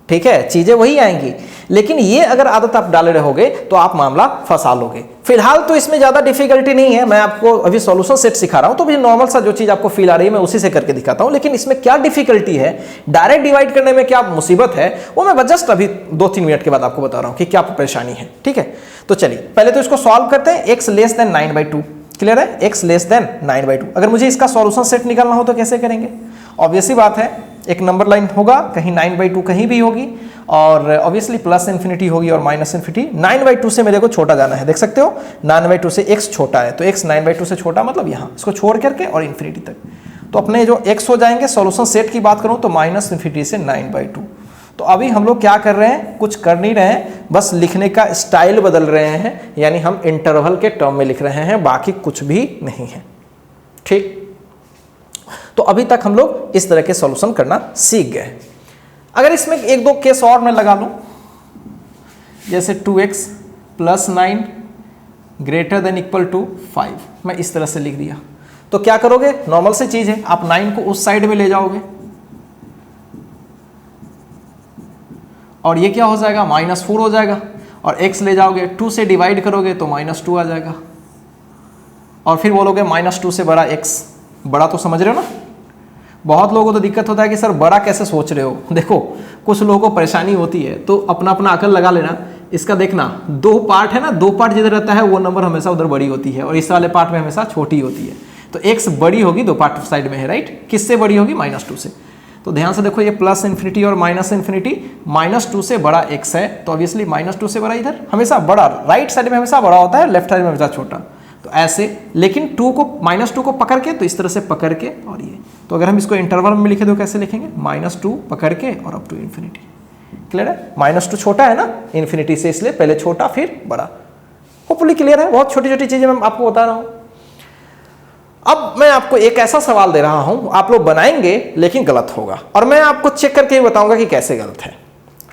ठीक है, चीजें वही आएंगी, लेकिन ये अगर आदत आप डाले रहोगे तो आप मामला फंसा लोगे। फिलहाल तो इसमें ज्यादा डिफिकल्टी नहीं है, मैं आपको अभी सॉल्यूशन सेट सिखा रहा हूं, तो भी नॉर्मल सा जो चीज आपको फील आ रही है मैं उसी से करके दिखाता हूं। लेकिन इसमें क्या डिफिकल्टी है, डायरेक्ट डिवाइड करने में क्या मुसीबत है, वो मैं जस्ट अभी 2-3 मिनट के बाद आपको बता रहा हूं कि क्या परेशानी है। ठीक है, तो चलिए पहले तो इसको सॉल्व करते हैं। x लेस देन 9/2, क्लियर है, x लेस देन 9/2। अगर मुझे इसका सॉल्यूशन सेट निकालना हो तो कैसे करेंगे, ऑब्वियसली बात है, एक नंबर लाइन होगा, कहीं 9/2 कहीं भी होगी, और ऑब्वियसली प्लस इन्फिनिटी होगी और माइनस इन्फिनिटी। 9/2 से मेरे को छोटा जाना है, देख सकते हो 9/2 से x छोटा है, तो x 9/2 से छोटा मतलब यहाँ, इसको छोड़ करके और इन्फिनिटी तक। तो अपने जो x हो जाएंगे, सॉल्यूशन सेट की बात करूँ तो माइनस इन्फिनिटी से 9/2। तो अभी हम लोग क्या कर रहे हैं, कुछ कर नहीं रहे हैं, बस लिखने का स्टाइल बदल रहे हैं, यानी हम इंटरवल के टर्म में लिख रहे हैं, बाकी कुछ भी नहीं है। ठीक, तो अभी तक हम लोग इस तरह के सॉल्यूशन करना सीख गए। अगर इसमें 1-2 केस और मैं लगा लूं, जैसे 2x plus 9 greater than equal to 5, मैं इस तरह से लिख दिया, तो क्या करोगे, नॉर्मल सी चीज है, आप 9 को उस साइड में ले जाओगे और ये क्या हो जाएगा, -4 हो जाएगा, और x ले जाओगे 2 से डिवाइड करोगे तो -2 आ जाएगा, और फिर बोलोगे -2 से बड़ा x, बड़ा तो समझ रहे हो ना। बहुत लोगों को तो दिक्कत होता है कि सर बड़ा कैसे सोच रहे हो। देखो कुछ लोगों को परेशानी होती है, तो अपना अपना अकल लगा लेना। इसका देखना 2 पार्ट है ना, 2 पार्ट जिधर रहता है वो नंबर हमेशा उधर बड़ी होती है, और इस वाले पार्ट में हमेशा छोटी होती है। तो x बड़ी होगी, 2 पार्ट साइड में है, राइट, किससे बड़ी होगी, -2 से। तो ध्यान से देखो, ये प्लस इन्फिनिटी और माइनस इन्फिनिटी, -2 से बड़ा x है, तो ऑब्वियसली -2 से बड़ा इधर हमेशा बड़ा, राइट साइड में हमेशा बड़ा होता है, लेफ्ट साइड में हमेशा छोटा। तो ऐसे, लेकिन -2 को पकड़ के, तो इस तरह से पकड़ के, और ये, तो अगर हम इसको इंटरवल में लिखे तो कैसे लिखेंगे, -2 पकड़ के और अप टू इन्फिनिटी। क्लियर है, -2 छोटा है ना इन्फिनिटी से, इसलिए पहले छोटा फिर बड़ा। होपफुली क्लियर है, बहुत छोटी छोटी चीजें मैं आपको बता रहा हूं। अब मैं आपको एक ऐसा सवाल दे रहा हूं, आप लोग बनाएंगे लेकिन गलत होगा, और मैं आपको चेक करके बताऊंगा कि कैसे गलत है।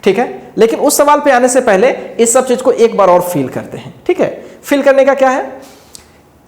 ठीक है, लेकिन उस सवाल पे आने से पहले इस सब चीज को एक बार और फील करते हैं। ठीक है, फील करने का क्या है,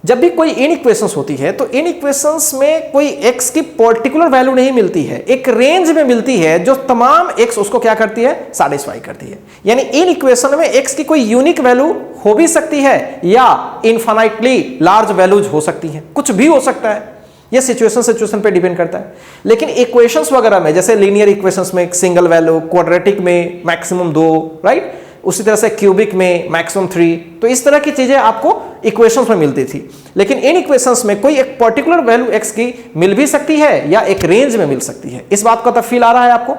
जब भी कोई इन इक्वेशंस होती है तो इन इक्वेशंस में कोई x की पर्टिकुलर वैल्यू नहीं मिलती है, एक रेंज में मिलती है जो तमाम x उसको क्या करती है, सैटिस्फाई करती है। यानी इन इक्वेशन में x की कोई यूनिक वैल्यू हो भी सकती है या इनफाइनाइटली लार्ज वैल्यूज हो सकती है, कुछ भी हो सकता है, यह सिचुएशन पे डिपेंड करता है। लेकिन इक्वेशंस वगैरह में जैसे लीनियर इक्वेशंस में सिंगल वैल्यू, क्वाड्रेटिक में मैक्सिमम 2, राइट, उसी तरह से क्यूबिक में मैक्सिमम 3, तो इस तरह की चीजें आपको इक्वेशंस में मिलती थी। लेकिन इन इक्वेशंस में कोई एक पर्टिकुलर वैल्यू x की मिल भी सकती है या एक रेंज में मिल सकती है। इस बात का तो फील आ रहा है आपको।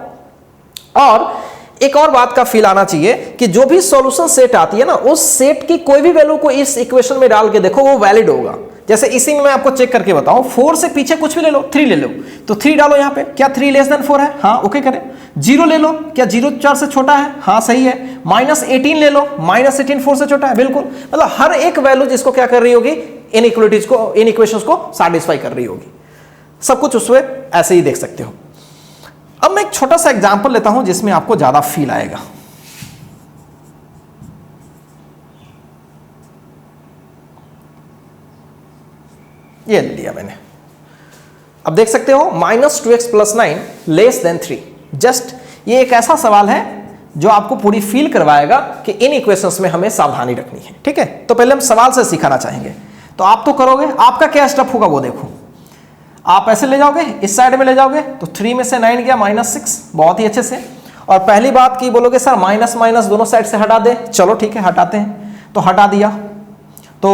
और एक और बात का फील आना चाहिए कि जो भी सॉल्यूशन सेट आती है ना, उस सेट की कोई भी वैल्यू को इस इक्वेशन में डाल के देखो, वो वैलिड होगा। जैसे इसी में मैं आपको चेक करके बताऊं, 4 से पीछे कुछ भी ले लो, 3 ले लो, तो 3 डालो यहां पे, क्या 3 लेस देन 4 है? हाँ, ओके करें। 0 ले लो, क्या 0 4 से छोटा है? हाँ, सही है। -18 ले लो, -18 4 से छोटा है, बिल्कुल। मतलब हर एक वैल्यू जिसको क्या कर रही होगी, इनइक्वालिटीज को, इन इक्वेशंस को सैटिस्फाई कर रही होगी। सब कुछ उसमें ऐसे ही देख सकते हो। अब मैं एक छोटा सा एग्जांपल लेता हूं जिसमें आपको ज्यादा फील आएगा। ये लिया मैंने। अब देख सकते हो -2x + 9 लेस देन 3। जस्ट ये एक ऐसा सवाल है जो आपको पूरी फील करवाएगा कि इन इक्वेशंस में हमें सावधानी रखनी है। ठीक है, तो पहले हम सवाल से सिखाना चाहेंगे। तो आप तो करोगे, आपका क्या स्टेप होगा वो देखो। आप ऐसे ले जाओगे, इस साइड में ले जाओगे, तो 3 में से 9 गया -6, बहुत ही अच्छे से। और पहली बात की बोलोगे सर माइनस माइनस दोनों साइड से हटा दे, चलो ठीक है हटाते हैं, तो हटा दिया। तो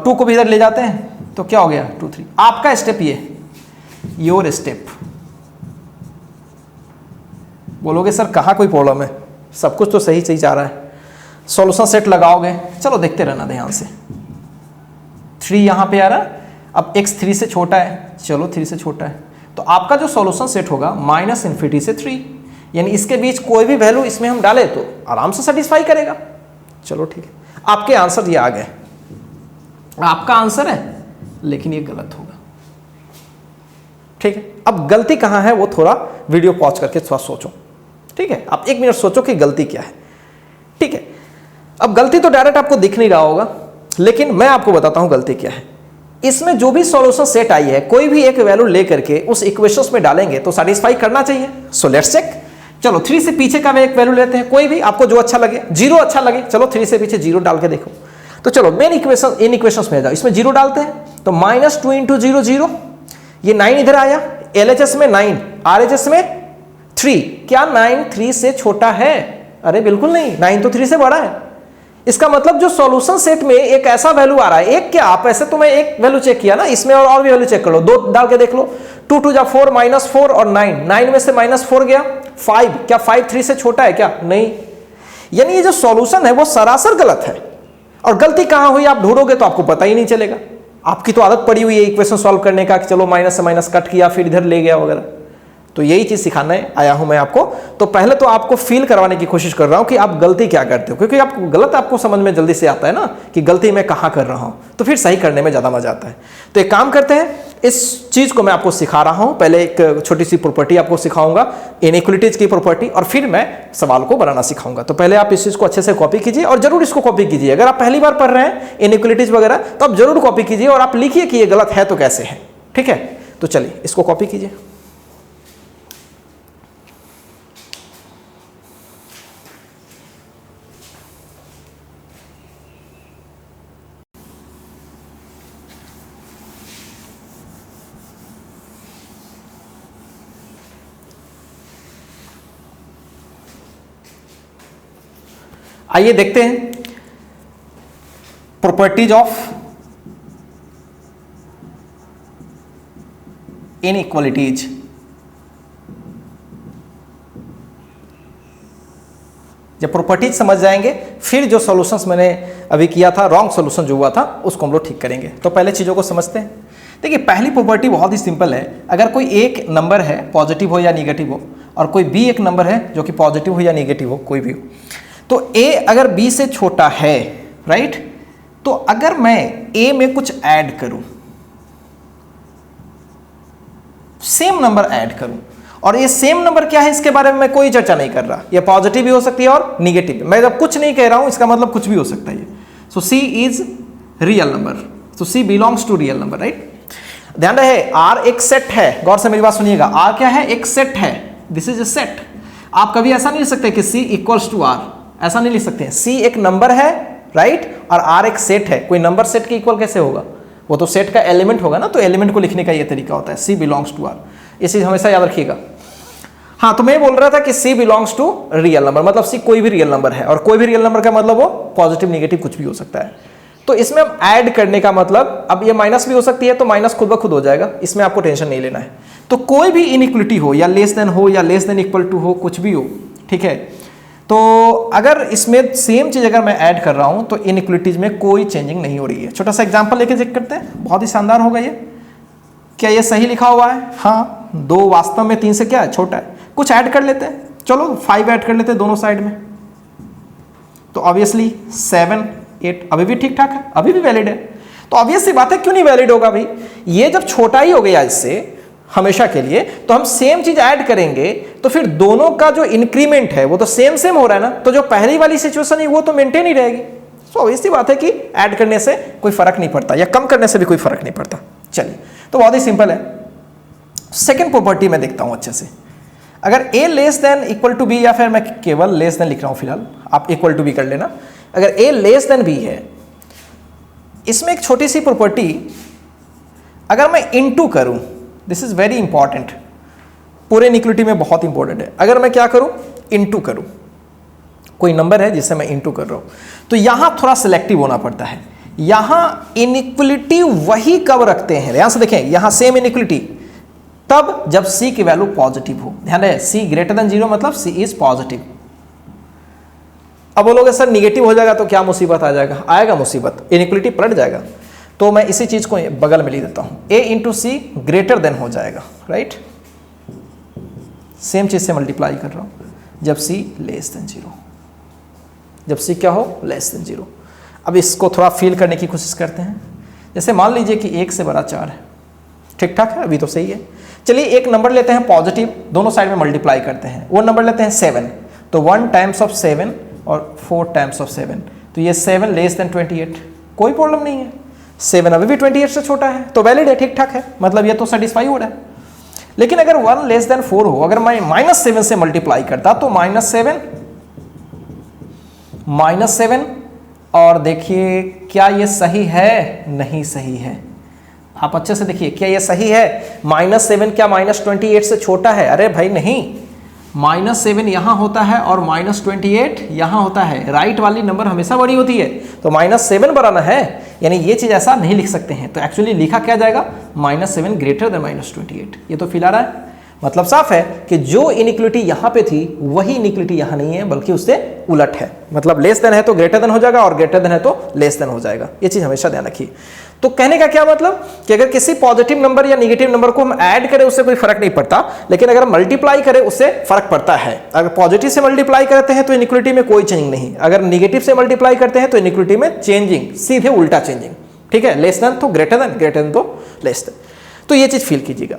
2 को भी इधर ले जाते हैं, तो क्या हो गया 2 3। आपका स्टेप ये, योर स्टेप। बोलोगे सर कहाँ कोई प्रॉब्लम है, सब कुछ तो सही सही जा रहा है। सॉल्यूशन सेट लगाओगे, चलो देखते रहना ध्यान से। 3 यहाँ पे आ रहा है, अब x 3 से छोटा है, चलो 3 से छोटा है, तो आपका जो सॉल्यूशन सेट होगा -∞ से 3, यानी इसके बीच कोई भी वैल्यू इसमें हम डालें तो आराम से सेटिस्फाई करेगा। चलो ठीक है, आपके आंसर ये आ गए। आपका आंसर है, लेकिन ये गलत होगा। ठीक है, अब गलती कहां है वो थोड़ा वीडियो पॉज करके थोड़ा सोचो। ठीक है, आप 1 मिनट सोचो कि गलती क्या है। ठीक है, अब गलती तो डायरेक्ट आपको दिख नहीं रहा होगा, लेकिन मैं आपको बताता हूं गलती क्या है। इसमें जो भी सॉल्यूशन सेट आई है, कोई भी एक वैल्यू लेकर के उस इक्वेशंस में डालेंगे तो सैटिस्फाई करना चाहिए। So let's check. चलो 3 से पीछे का एक वैल्यू लेते हैं, कोई भी आपको जो अच्छा लगे। 0 अच्छा लगे, चलो 3 से पीछे 0 डाल के देखो। तो चलो मेन इक्वेशन, इन इक्वेशंस में जाओ, इसमें 0 डालते हैं, तो -2 × 0 0, ये 9 इधर आया, LHS में 9, RHS में 3। क्या 9 3 से छोटा है? अरे बिल्कुल नहीं, 9 तो 3 से बड़ा है। इसका मतलब जो सॉल्यूशन सेट में एक ऐसा वैल्यू आ रहा है, एक क्या, आप ऐसे तो मैं एक वैल्यू चेक किया ना, इसमें और भी वैल्यू चेक कर लो, 2 डाल के देख लो। 2 2 4 -4 और 9 में से -4 गया 5, क्या 5 3 से छोटा है क्या? नहीं। यानी ये जो सॉल्यूशन है वो सरासर गलत है। और गलती कहां हुई आप ढूंढोगे तो आपको पता ही नहीं चलेगा। आपकी तो आदत पड़ी हुई है इक्वेशन सॉल्व करने का कि चलो माइनस से माइनस कट किया, फिर इधर ले गया वगैरह। तो यही चीज सिखाने आया हूं मैं आपको। तो पहले तो आपको फील करवाने की कोशिश कर रहा हूं कि आप गलती क्या करते हो, क्योंकि आपको गलत आपको समझ में जल्दी से आता है ना कि गलती मैं कहां कर रहा हूं, तो फिर सही करने में ज्यादा मजा आता है। तो एक काम करते हैं, इस चीज को मैं आपको सिखा रहा हूं। पहले एक छोटी सी प्रॉपर्टी आपको सिखाऊंगा, इनइक्वालिटीज की प्रॉपर्टी, और फिर मैं सवाल को बनाना सिखाऊंगा। तो पहले आप इस चीज को अच्छे से कॉपी कीजिए, और जरूर इसको कॉपी कीजिए। अगर आप पहली बार पढ़ रहे हैं इनइक्वालिटीज वगैरह, तो आप जरूर कॉपी कीजिए और आप लिखिए कि ये गलत है तो कैसे है। ठीक है, तो चलिए इसको कॉपी कीजिए। आइए देखते हैं प्रॉपर्टीज ऑफ इनइक्वालिटीज। जब प्रॉपर्टीज समझ जाएंगे, फिर जो सॉल्यूशंस मैंने अभी किया था, रॉन्ग सॉल्यूशन जो हुआ था, उसको हम लोग ठीक करेंगे। तो पहले चीजों को समझते हैं। देखिए पहली प्रॉपर्टी बहुत ही सिंपल है। अगर कोई एक नंबर है, पॉजिटिव हो या निगेटिव हो, और कोई बी एक नंबर है जो कि पॉजिटिव हो या निगेटिव हो, कोई भी हो, तो ए अगर बी से छोटा है, राइट, तो अगर मैं ए में कुछ ऐड करूं, सेम नंबर ऐड करूं, और ये सेम नंबर क्या है इसके बारे में मैं कोई चर्चा नहीं कर रहा, ये पॉजिटिव भी हो सकती है और निगेटिव। मैं जब कुछ नहीं कह रहा हूं, इसका मतलब कुछ भी हो सकता है। So C is real number, तो C belongs to real number, right. ध्यान रहे आर एक सेट है, गौर से मेरी बात सुनिएगा, आर क्या है, एक सेट है, दिस इज ए सेट। आप कभी ऐसा नहीं लिख सकते कि सी इक्वल्स टू आर, ऐसा नहीं लिख सकते। सी एक नंबर है, राइट, और आर एक सेट है। कोई नंबर सेट के इक्वल कैसे होगा, वो तो सेट का एलिमेंट होगा ना, तो एलिमेंट को लिखने का ये तरीका होता है, सी बिलोंग्स टू आर। ये चीज हमेशा याद रखिएगा। हाँ, तो मैं बोल रहा था कि सी बिलोंग्स टू रियल नंबर, मतलब सी कोई भी रियल नंबर है, और कोई भी रियल नंबर का मतलब वो पॉजिटिव निगेटिव कुछ भी हो सकता है। तो इसमें हम ऐड करने का मतलब, अब ये माइनस भी हो सकती है, तो माइनस खुद ब खुद हो जाएगा, इसमें आपको टेंशन नहीं लेना है। तो कोई भी इनइक्वलिटी हो, या लेस देन हो, या लेस देन इक्वल टू हो, कुछ भी हो, ठीक है। तो अगर इसमें सेम चीज अगर मैं ऐड कर रहा हूं तो इनइक्वलिटीज में कोई चेंजिंग नहीं हो रही है। छोटा सा एग्जांपल लेके चेक करते हैं, बहुत ही शानदार होगा ये। क्या ये सही लिखा हुआ है? हाँ, 2 वास्तव में 3 से क्या है, छोटा है। कुछ ऐड कर लेते हैं, चलो 5 ऐड कर लेते हैं दोनों साइड में, तो ऑब्वियसली 7 8 अभी भी ठीक ठाक है, अभी भी वैलिड है। तो ऑब्वियस सी बात है, क्यों नहीं वैलिड होगा भाई, ये जब छोटा ही हो गया इससे हमेशा के लिए, तो हम सेम चीज ऐड करेंगे तो फिर दोनों का जो इंक्रीमेंट है वो तो सेम सेम हो रहा है ना, तो जो पहली वाली सिचुएशन है वो तो मेंटेन ही रहेगी। तो इसी बात है कि ऐड करने से कोई फर्क नहीं पड़ता, या कम करने से भी कोई फर्क नहीं पड़ता। चलिए, तो बहुत ही सिंपल है। सेकेंड प्रॉपर्टी मैं देखता हूं अच्छे से। अगर a less than equal to B, या फिर मैं केवल लेस देन लिख रहा हूं फिलहाल, आप इक्वल टू बी कर लेना। अगर a लेस देन बी है, इसमें एक छोटी सी प्रॉपर्टी, अगर मैं इनटू करूं, दिस इज वेरी इंपॉर्टेंट, पूरे इनइक्वलिटी में बहुत इंपॉर्टेंट है। अगर मैं क्या करूं, इनटू करूं, कोई नंबर है जिससे मैं इनटू कर रहा हूं, तो यहां थोड़ा सिलेक्टिव होना पड़ता है। यहां इनइक्वलिटी वही कब रखते हैं, यहां से देखें, यहां सेम इनइक्वलिटी तब जब c की वैल्यू पॉजिटिव हो। ध्यान रहे, c ग्रेटर देन 0 मतलब c इज पॉजिटिव। अब बोलोगे सर निगेटिव हो जाएगा तो क्या मुसीबत आ जाएगा, आएगा मुसीबत, इनइक्वलिटी पलट जाएगा। तो मैं इसी चीज को बगल में लिख देता हूं, a into C greater than हो जाएगा, राइट। सेम चीज से मल्टीप्लाई कर रहा हूं जब c लेस देन 0, जब c क्या हो, लेस देन 0। अब इसको थोड़ा फील करने की कोशिश करते हैं। जैसे मान लीजिए कि 1 से बड़ा 4 है, ठीक ठाक है, अभी तो सही है। चलिए एक नंबर लेते हैं पॉजिटिव, दोनों साइड में मल्टीप्लाई करते हैं। वो नंबर लेते हैं 7, तो 1 टाइम्स ऑफ 7 और 4 टाइम्स ऑफ 7, तो ये 7 लेस देन 28, कोई प्रॉब्लम नहीं है। 7 अभी भी 28 से छोटा है, तो वैलिड है, ठीक ठाक है, मतलब ये तो सेटिस्फाई हो रहा है। लेकिन अगर 1 लेस देन 4 हो, अगर मैं -7 से मल्टीप्लाई करता, तो -7 और देखिए क्या ये सही है, नहीं सही है। आप अच्छे से देखिए, क्या ये सही है, -7 क्या -28 से छोटा है? अरे भाई नहीं, -7 यहां होता है और -28 यहां होता है। राइट वाली नंबर हमेशा बड़ी होती है, तो -7 बनाना है, यानी ये चीज ऐसा नहीं लिख सकते हैं। तो एक्चुअली लिखा क्या जाएगा, -7 ग्रेटर देन -28। ये तो फिल आ रहा है, मतलब साफ है कि जो इनइक्वलिटी यहां पे थी वही इनइक्वलिटी यहां नहीं है, बल्कि उससे उलट है। मतलब लेस देन है तो ग्रेटर देन हो जाएगा, और ग्रेटर देन है तो लेस देन हो जाएगा। ये चीज हमेशा ध्यान रखिए। तो कहने का क्या मतलब कि अगर किसी पॉजिटिव नंबर या नेगेटिव नंबर को हम ऐड करें उससे कोई फर्क नहीं पड़ता, लेकिन अगर मल्टीप्लाई करें उससे फर्क पड़ता है। अगर पॉजिटिव से मल्टीप्लाई करते हैं तो इनइक्वलिटी में कोई चेंजिंग नहीं, अगर नेगेटिव से मल्टीप्लाई करते हैं तो इनइक्वलिटी में चेंजिंग, सीधे उल्टा चेंजिंग, ठीक है। लेस देन तो ग्रेटर देन, ग्रेटर देन तो लेस देन। तो ये चीज फील कीजिएगा।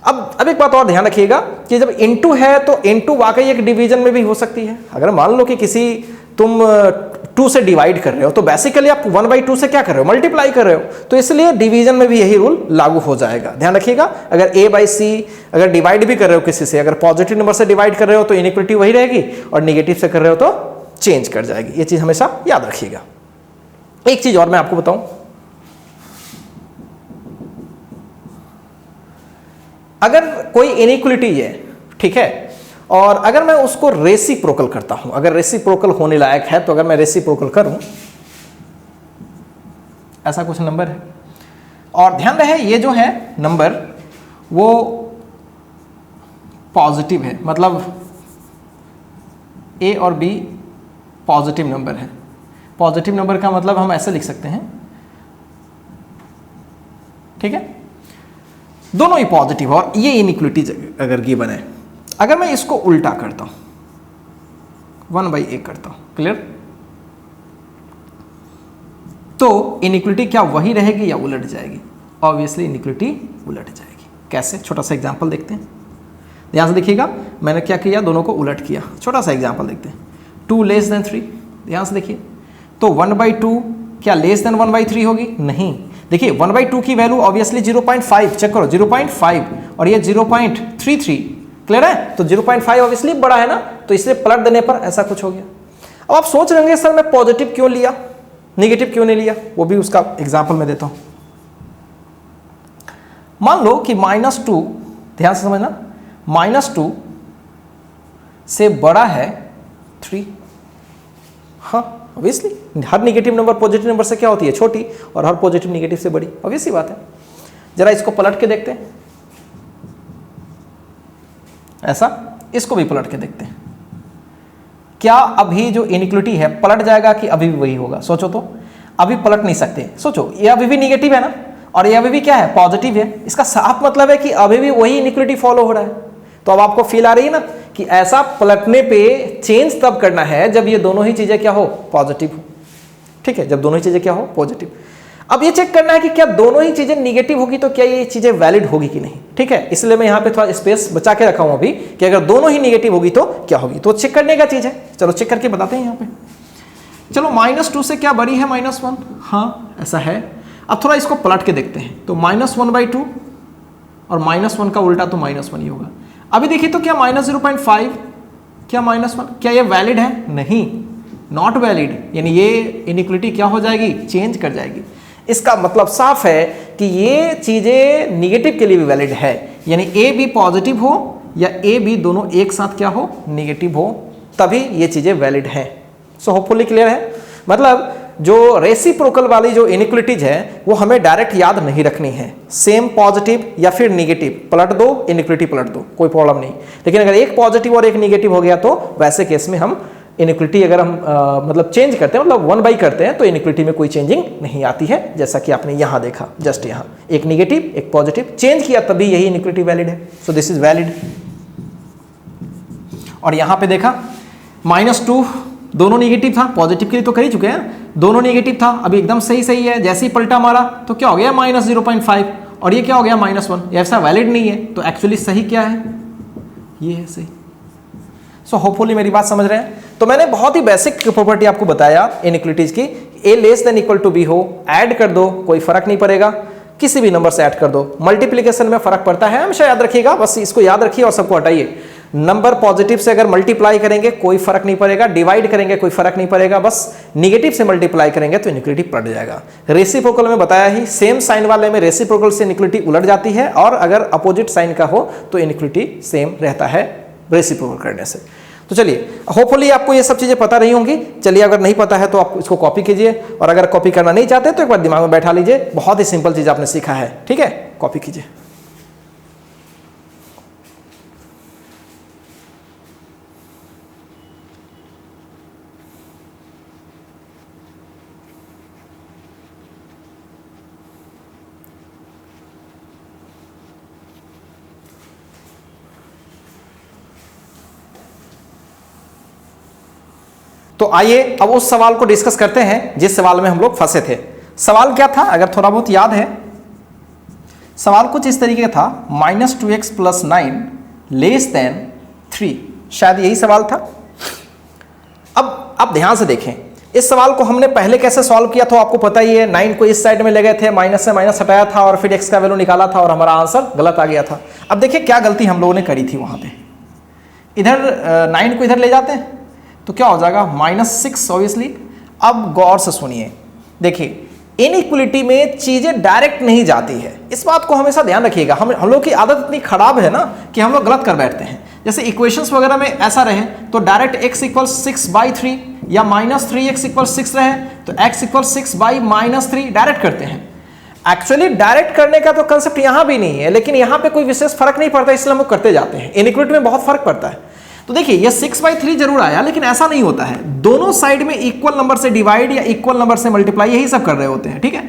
अब एक बात और ध्यान रखिएगा कि जब इनटू है तो इनटू वाकई एक डिवीजन में भी हो सकती है। अगर मान लो कि किसी तुम 2 से डिवाइड कर रहे हो, तो बेसिकली आप 1/2 से क्या कर रहे हो, मल्टीप्लाई कर रहे हो, तो इसलिए डिवीजन में भी यही रूल लागू हो जाएगा। ध्यान रखिएगा, अगर a/c अगर डिवाइड भी कर रहे हो किसी से, अगर पॉजिटिव नंबर से डिवाइड कर रहे हो तो इनइक्वलिटी वही रहेगी, और नेगेटिव से कर रहे हो तो चेंज कर जाएगी। ये चीज हमेशा याद रखिएगा। एक चीज और मैं आपको बताऊं, अगर कोई इनइक्वलिटी है, ठीक है, और अगर मैं उसको रेसिप्रोकल करता हूं, अगर रेसिप्रोकल होने लायक है, तो अगर मैं रेसिप्रोकल करूं, ऐसा कुछ नंबर है, और ध्यान रहे ये जो है नंबर वो पॉजिटिव है, मतलब a और b पॉजिटिव नंबर है। पॉजिटिव नंबर का मतलब हम ऐसे लिख सकते हैं, ठीक है, दोनों ही पॉजिटिव, और ये इनइक्वलिटी अगर गिवन है। अगर मैं इसको उल्टा करता हूं, 1/a करता हूं, क्लियर, तो इनइक्वलिटी क्या वही रहेगी या उलट जाएगी? ऑब्वियसली इनइक्वलिटी उलट जाएगी। कैसे? छोटा सा एग्जांपल देखते हैं, ध्यान से देखिएगा। मैंने क्या किया, दोनों को उलट किया। छोटा सा एग्जांपल देखते हैं, 2 लेस देन 3, ध्यान से देखिए, तो 1/2 क्या लेस देन 1/3 होगी? नहीं, देखिए 1/2 की वैल्यू ऑब्वियसली 0.5, चेक करो 0.5 और ये 0.33, क्लियर है? तो 0.5 ऑब्वियसली बड़ा है ना, तो इसलिए पलट देने पर ऐसा कुछ हो गया। अब आप सोच रहे होंगे सर मैं पॉजिटिव क्यों लिया, नेगेटिव क्यों नहीं लिया, वो भी उसका एग्जाम्पल मैं देता हूं। मान लो कि -2, ध्यान से समझना, -2 से बड़ा है 3। हाँ ऑब्वियसली हर नेगेटिव नंबर पॉजिटिव नंबर से क्या होती है, छोटी, और हर पॉजिटिव नेगेटिव से बड़ी, ऑब्वियसली बात है। जरा इसको पलट के देखते हैं, ऐसा, इसको भी पलट के देखते हैं। क्या अभी जो इनइक्वालिटी है पलट जाएगा कि अभी भी वही होगा? सोचो तो, अभी पलट नहीं सकते। सोचो ये अभी भी नेगेटिव है ना, और ये अभी भी क्या है, पॉजिटिव है। इसका साफ मतलब है कि अभी भी वही इनइक्वालिटी फॉलो हो रहा है। तो अब आपको फील आ रही है ना कि ऐसा पलटने पे चेंज तब करना है जब ये दोनों ही चीजें क्या हो, पॉजिटिव हो। ठीक है, जब दोनों ही चीजें क्या हो, पॉजिटिव। अब ये चेक करना है कि क्या दोनों ही चीजें निगेटिव होगी तो क्या ये चीजें वैलिड होगी कि नहीं। ठीक है, इसलिए मैं यहाँ पे थोड़ा स्पेस बचा के रखा हूं अभी कि अगर दोनों ही निगेटिव होगी तो क्या होगी। तो चेक करने का चीज है, चलो चेक करके बताते हैं यहाँ पे। चलो -2 से क्या बड़ी है -1? हाँ ऐसा है। अब थोड़ा इसको पलट के देखते हैं, तो -1/2 और -1 का उल्टा तो -1 ही होगा। अभी देखिए तो क्या -0.5, क्या -1, क्या ये वैलिड है? नहीं, नॉट वैलिड, यानी ये इनइक्वालिटी क्या हो जाएगी, चेंज कर जाएगी। इसका मतलब साफ है कि ये चीजें निगेटिव के लिए भी वैलिड है, यानी ए बी पॉजिटिव हो या ए बी दोनों एक साथ क्या हो, निगेटिव हो, तभी ये चीजें वैलिड है। सो होपफुली क्लियर है। मतलब जो रेसिप्रोकल वाली जो इनइक्वालिटीज है वो हमें डायरेक्ट याद नहीं रखनी है, सेम पॉजिटिव या फिर निगेटिव पलट दो, इनइक्वालिटी पलट दो, कोई प्रॉब्लम नहीं। लेकिन अगर एक पॉजिटिव और एक निगेटिव हो गया तो वैसे केस में हम इनइक्वालिटी अगर हम मतलब चेंज करते हैं, मतलब 1/, करते हैं तो इनइक्वालिटी में कोई चेंजिंग नहीं आती है, जैसा कि आपने यहां देखा, जस्ट यहां एक निगेटिव एक पॉजिटिव चेंज किया तभी यही इनइक्वालिटी वैलिड है। सो दिस इज वैलिड। और यहां पे देखा -2 दोनों नेगेटिव था, पॉजिटिव के लिए तो कर ही चुके हैं, दोनों नेगेटिव था, अभी एकदम सही सही है। जैसे ही पलटा मारा तो क्या हो गया, -0.5, और ये क्या हो गया -1। ये ऐसा वैलिड नहीं है, तो एक्चुअली सही क्या है, ये है सही। सो होपफुली मेरी बात समझ रहे हैं। तो मैंने बहुत ही बेसिक प्रॉपर्टी आपको बताया इनइक्वालिटीज की, a < b हो, ऐड कर दो कोई फर्क नहीं पड़ेगा, किसी भी नंबर से ऐड कर दो। मल्टीप्लिकेशन में फर्क पड़ता है, हमेशा याद रखिएगा, बस इसको याद रखिए और सबको हटाइए। नंबर पॉजिटिव से अगर मल्टीप्लाई करेंगे कोई फर्क नहीं पड़ेगा, डिवाइड करेंगे कोई फर्क नहीं पड़ेगा, बस निगेटिव से मल्टीप्लाई करेंगे तो इनइक्वालिटी पलट जाएगा। रेसिप्रोकल में बताया ही, सेम साइन वाले में रेसिप्रोकल से इनइक्वालिटी उलट जाती है, और अगर अपोजिट साइन का हो तो इनइक्वालिटी सेम रहता है रेसिप्रोकल करने से। तो चलिए, होपफुली आपको ये सब चीजें पता रही होंगी। चलिए, अगर नहीं पता है तो आप इसको कॉपी कीजिए, और अगर कॉपी करना नहीं चाहते तो एक बार दिमाग में बैठा लीजिए, बहुत ही सिंपल चीज आपने सीखा है। ठीक है, कॉपी कीजिए। तो आइए अब उस सवाल को डिस्कस करते हैं जिस सवाल में हम लोग फंसे थे। सवाल क्या था, अगर थोड़ा बहुत याद है, सवाल कुछ इस तरीके का था, -2x + 9 < 3, शायद यही सवाल था। अब आप ध्यान से देखें, इस सवाल को हमने पहले कैसे सॉल्व किया था आपको पता ही है। 9 को इस साइड में ले गए थे, माइनस से माइनस हटाया था और फिर x का वैल्यू निकाला था और हमारा आंसर गलत आ गया था। अब देखिए क्या गलती हम लोगों ने करी थी वहां पे, इधर 9 को इधर ले जाते हैं तो क्या हो जाएगा, -6 ऑब्वियसली। अब गौर से सुनिए, देखिए इनइक्वालिटी में चीजें डायरेक्ट नहीं जाती है, इस बात को हमेशा ध्यान रखिएगा। हम लोग की आदत इतनी खराब है ना कि हम लोग गलत कर बैठते हैं। जैसे इक्वेशंस वगैरह में ऐसा रहे तो डायरेक्ट x = 6/3 या -3x = 6 रहे तो x = 6/-3 डायरेक्ट करते हैं। एक्चुअली डायरेक्ट करने का तो कंसेप्ट यहां भी नहीं है, लेकिन यहां पे कोई विशेष फर्क नहीं पड़ता, इसलिए हम लोग करते जाते हैं। इनइक्वालिटी में बहुत फर्क पड़ता है। तो देखिए ये 6/3 जरूर आया, लेकिन ऐसा नहीं होता है, दोनों साइड में इक्वल नंबर से डिवाइड या इक्वल नंबर से मल्टीप्लाई यही सब कर रहे होते हैं। ठीक है,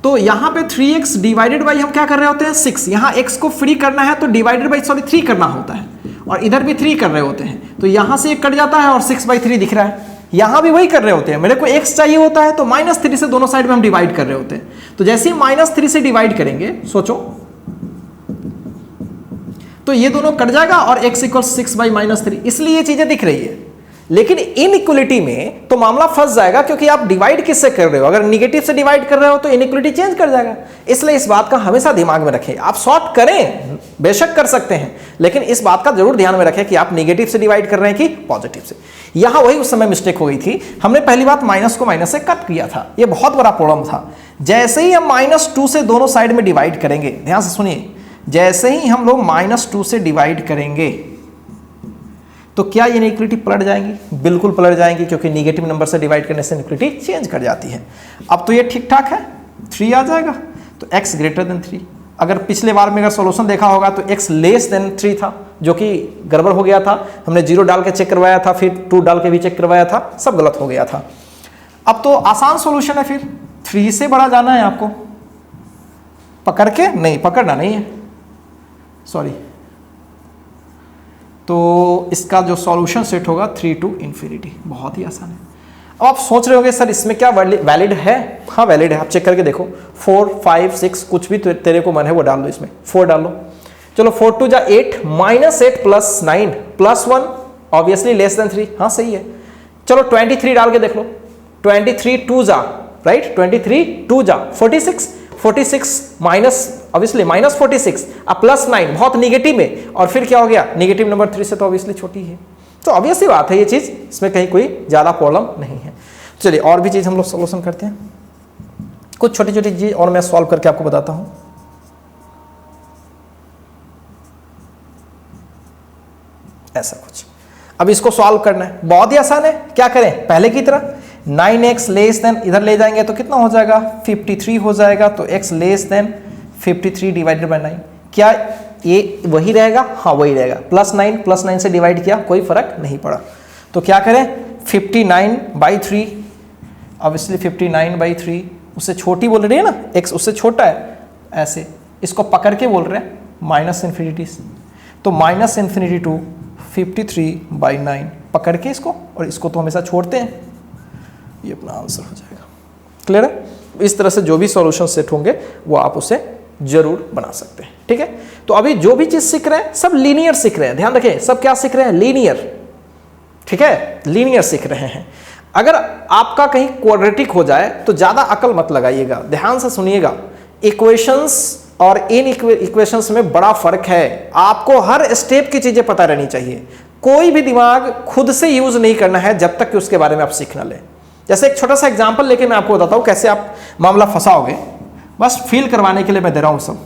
तो यहां पे 3x डिवाइडेड बाई हम क्या कर रहे होते हैं, 6। यहां x को फ्री करना है तो डिवाइडेड बाई 3 करना होता है, और इधर भी 3 कर रहे होते हैं, तो यहां से 1 कट जाता है और 6/3 दिख रहा है। यहां भी वही कर रहे होते हैं, मेरे को x चाहिए होता है तो -3 से दोनों साइड में हम डिवाइड कर रहे होते हैं। तो जैसे ही -3 से डिवाइड करेंगे, सोचो तो ये दोनों कट जाएगा और x = 6/-3, इसलिए ये चीजें दिख रही है। लेकिन इनइक्वलिटी में तो मामला फंस जाएगा, क्योंकि आप डिवाइड किससे कर रहे हो, अगर निगेटिव से डिवाइड कर रहे हो तो इनइक्वलिटी चेंज कर जाएगा। इसलिए इस बात का हमेशा दिमाग में रखें। आप सॉर्ट करें, बेशक कर सकते हैं, लेकिन इस बात का जरूर ध्यान में रखें कि आप निगेटिव से डिवाइड कर रहे हैं कि पॉजिटिव से। यहां वही उस समय मिस्टेक हो गई थी, हमने पहली बात माइनस को माइनस से कट किया था, यह बहुत बड़ा प्रॉब्लम था। जैसे ही हम -2 से दोनों साइड में डिवाइड करेंगे, ध्यान से सुनिए, जैसे ही हम लोग -2 से डिवाइड करेंगे तो क्या ये इनइक्वलिटी पलट जाएंगी? बिल्कुल पलट जाएंगी, क्योंकि निगेटिव नंबर से डिवाइड करने से इनइक्वलिटी चेंज कर जाती है। अब तो ये ठीक ठाक है, 3 आ जाएगा, तो x ग्रेटर देन 3। अगर पिछले बार में अगर सॉल्यूशन देखा होगा तो x लेस देन 3 था, जो कि गड़बड़ हो गया था। हमने 0 डाल के चेक करवाया था, फिर 2 डाल के भी चेक करवाया था, सब गलत हो गया था। अब तो आसान सॉल्यूशन है, फिर 3 से बड़ा जाना है आपको, पकड़ के नहीं, पकड़ना नहीं है, सॉरी। तो इसका जो सॉल्यूशन सेट होगा 3 to इन्फिनिटी, बहुत ही आसान है। अब आप सोच रहे होंगे सर इसमें क्या वैलिड है? हाँ वैलिड है, आप चेक करके देखो। 4, 5, 6 कुछ भी तेरे को मन है वो डाल दो, इसमें 4 डाल लो। चलो 4 2 जा 8, -8 + 9 + 1 ऑब्वियसली लेस देन 3, हाँ सही है। चलो 23 डाल के देख लो, 23 2 जा, राइट, 23 2 जा 46, 46 माइनस ऑब्वियसली -46 अब +9, बहुत निगेटिव में, और फिर क्या हो गया, निगेटिव नंबर 3 से तो ऑब्वियसली छोटी है। तो ऑब्वियसली बात है ये चीज, इसमें कहीं कोई ज्यादा प्रॉब्लम नहीं है। चलिए और भी चीज हम लोग सॉल्यूशन करते हैं, कुछ छोटी छोटी चीज और मैं सॉल्व करके आपको बताता हूं। ऐसा कुछ, अब इसको सॉल्व करना है, बहुत ही आसान है। क्या करें, पहले की तरह 9x लेस देन, इधर ले जाएंगे तो कितना हो जाएगा, 53 हो जाएगा। तो x less than 53 divided by 9, क्या ये वही रहेगा? हाँ वही रहेगा। +9 से डिवाइड किया, कोई फर्क नहीं पड़ा। तो क्या करें, 59/3, ऑब्वियसली 59/3 उससे छोटी बोल रही है ना, x उससे छोटा है, ऐसे इसको पकड़ के बोल रहे हैं -∞, तो -∞ to 53/9 पकड़ के इसको, और इसको तो हमेशा छोड़ते हैं, ये अपना आंसर हो जाएगा। क्लियर है? इस तरह से जो भी सॉल्यूशन सेट होंगे वो आप उसे जरूर बना सकते हैं, ठीक है। तो अभी जो भी चीज सीख रहे हैं सब लीनियर सीख रहे हैं, ध्यान रखें, सब क्या सीख रहे हैं, लीनियर, ठीक है, लीनियर सीख रहे हैं। अगर आपका कहीं क्वाड्रेटिक हो जाए तो ज्यादा अकल मत लगाइएगा, ध्यान से सुनिएगा। इक्वेशंस और इन इक्वेशंस में बड़ा फर्क है, आपको हर स्टेप की चीजें पता रहनी चाहिए। कोई भी दिमाग खुद से यूज नहीं करना है जब तक कि उसके बारे में आप सीख ना लें। जैसे एक छोटा सा एग्जांपल लेके मैं आपको बताता हूं कैसे आप मामला फंसाओगे, बस फील करवाने के लिए मैं दे रहा हूं सब।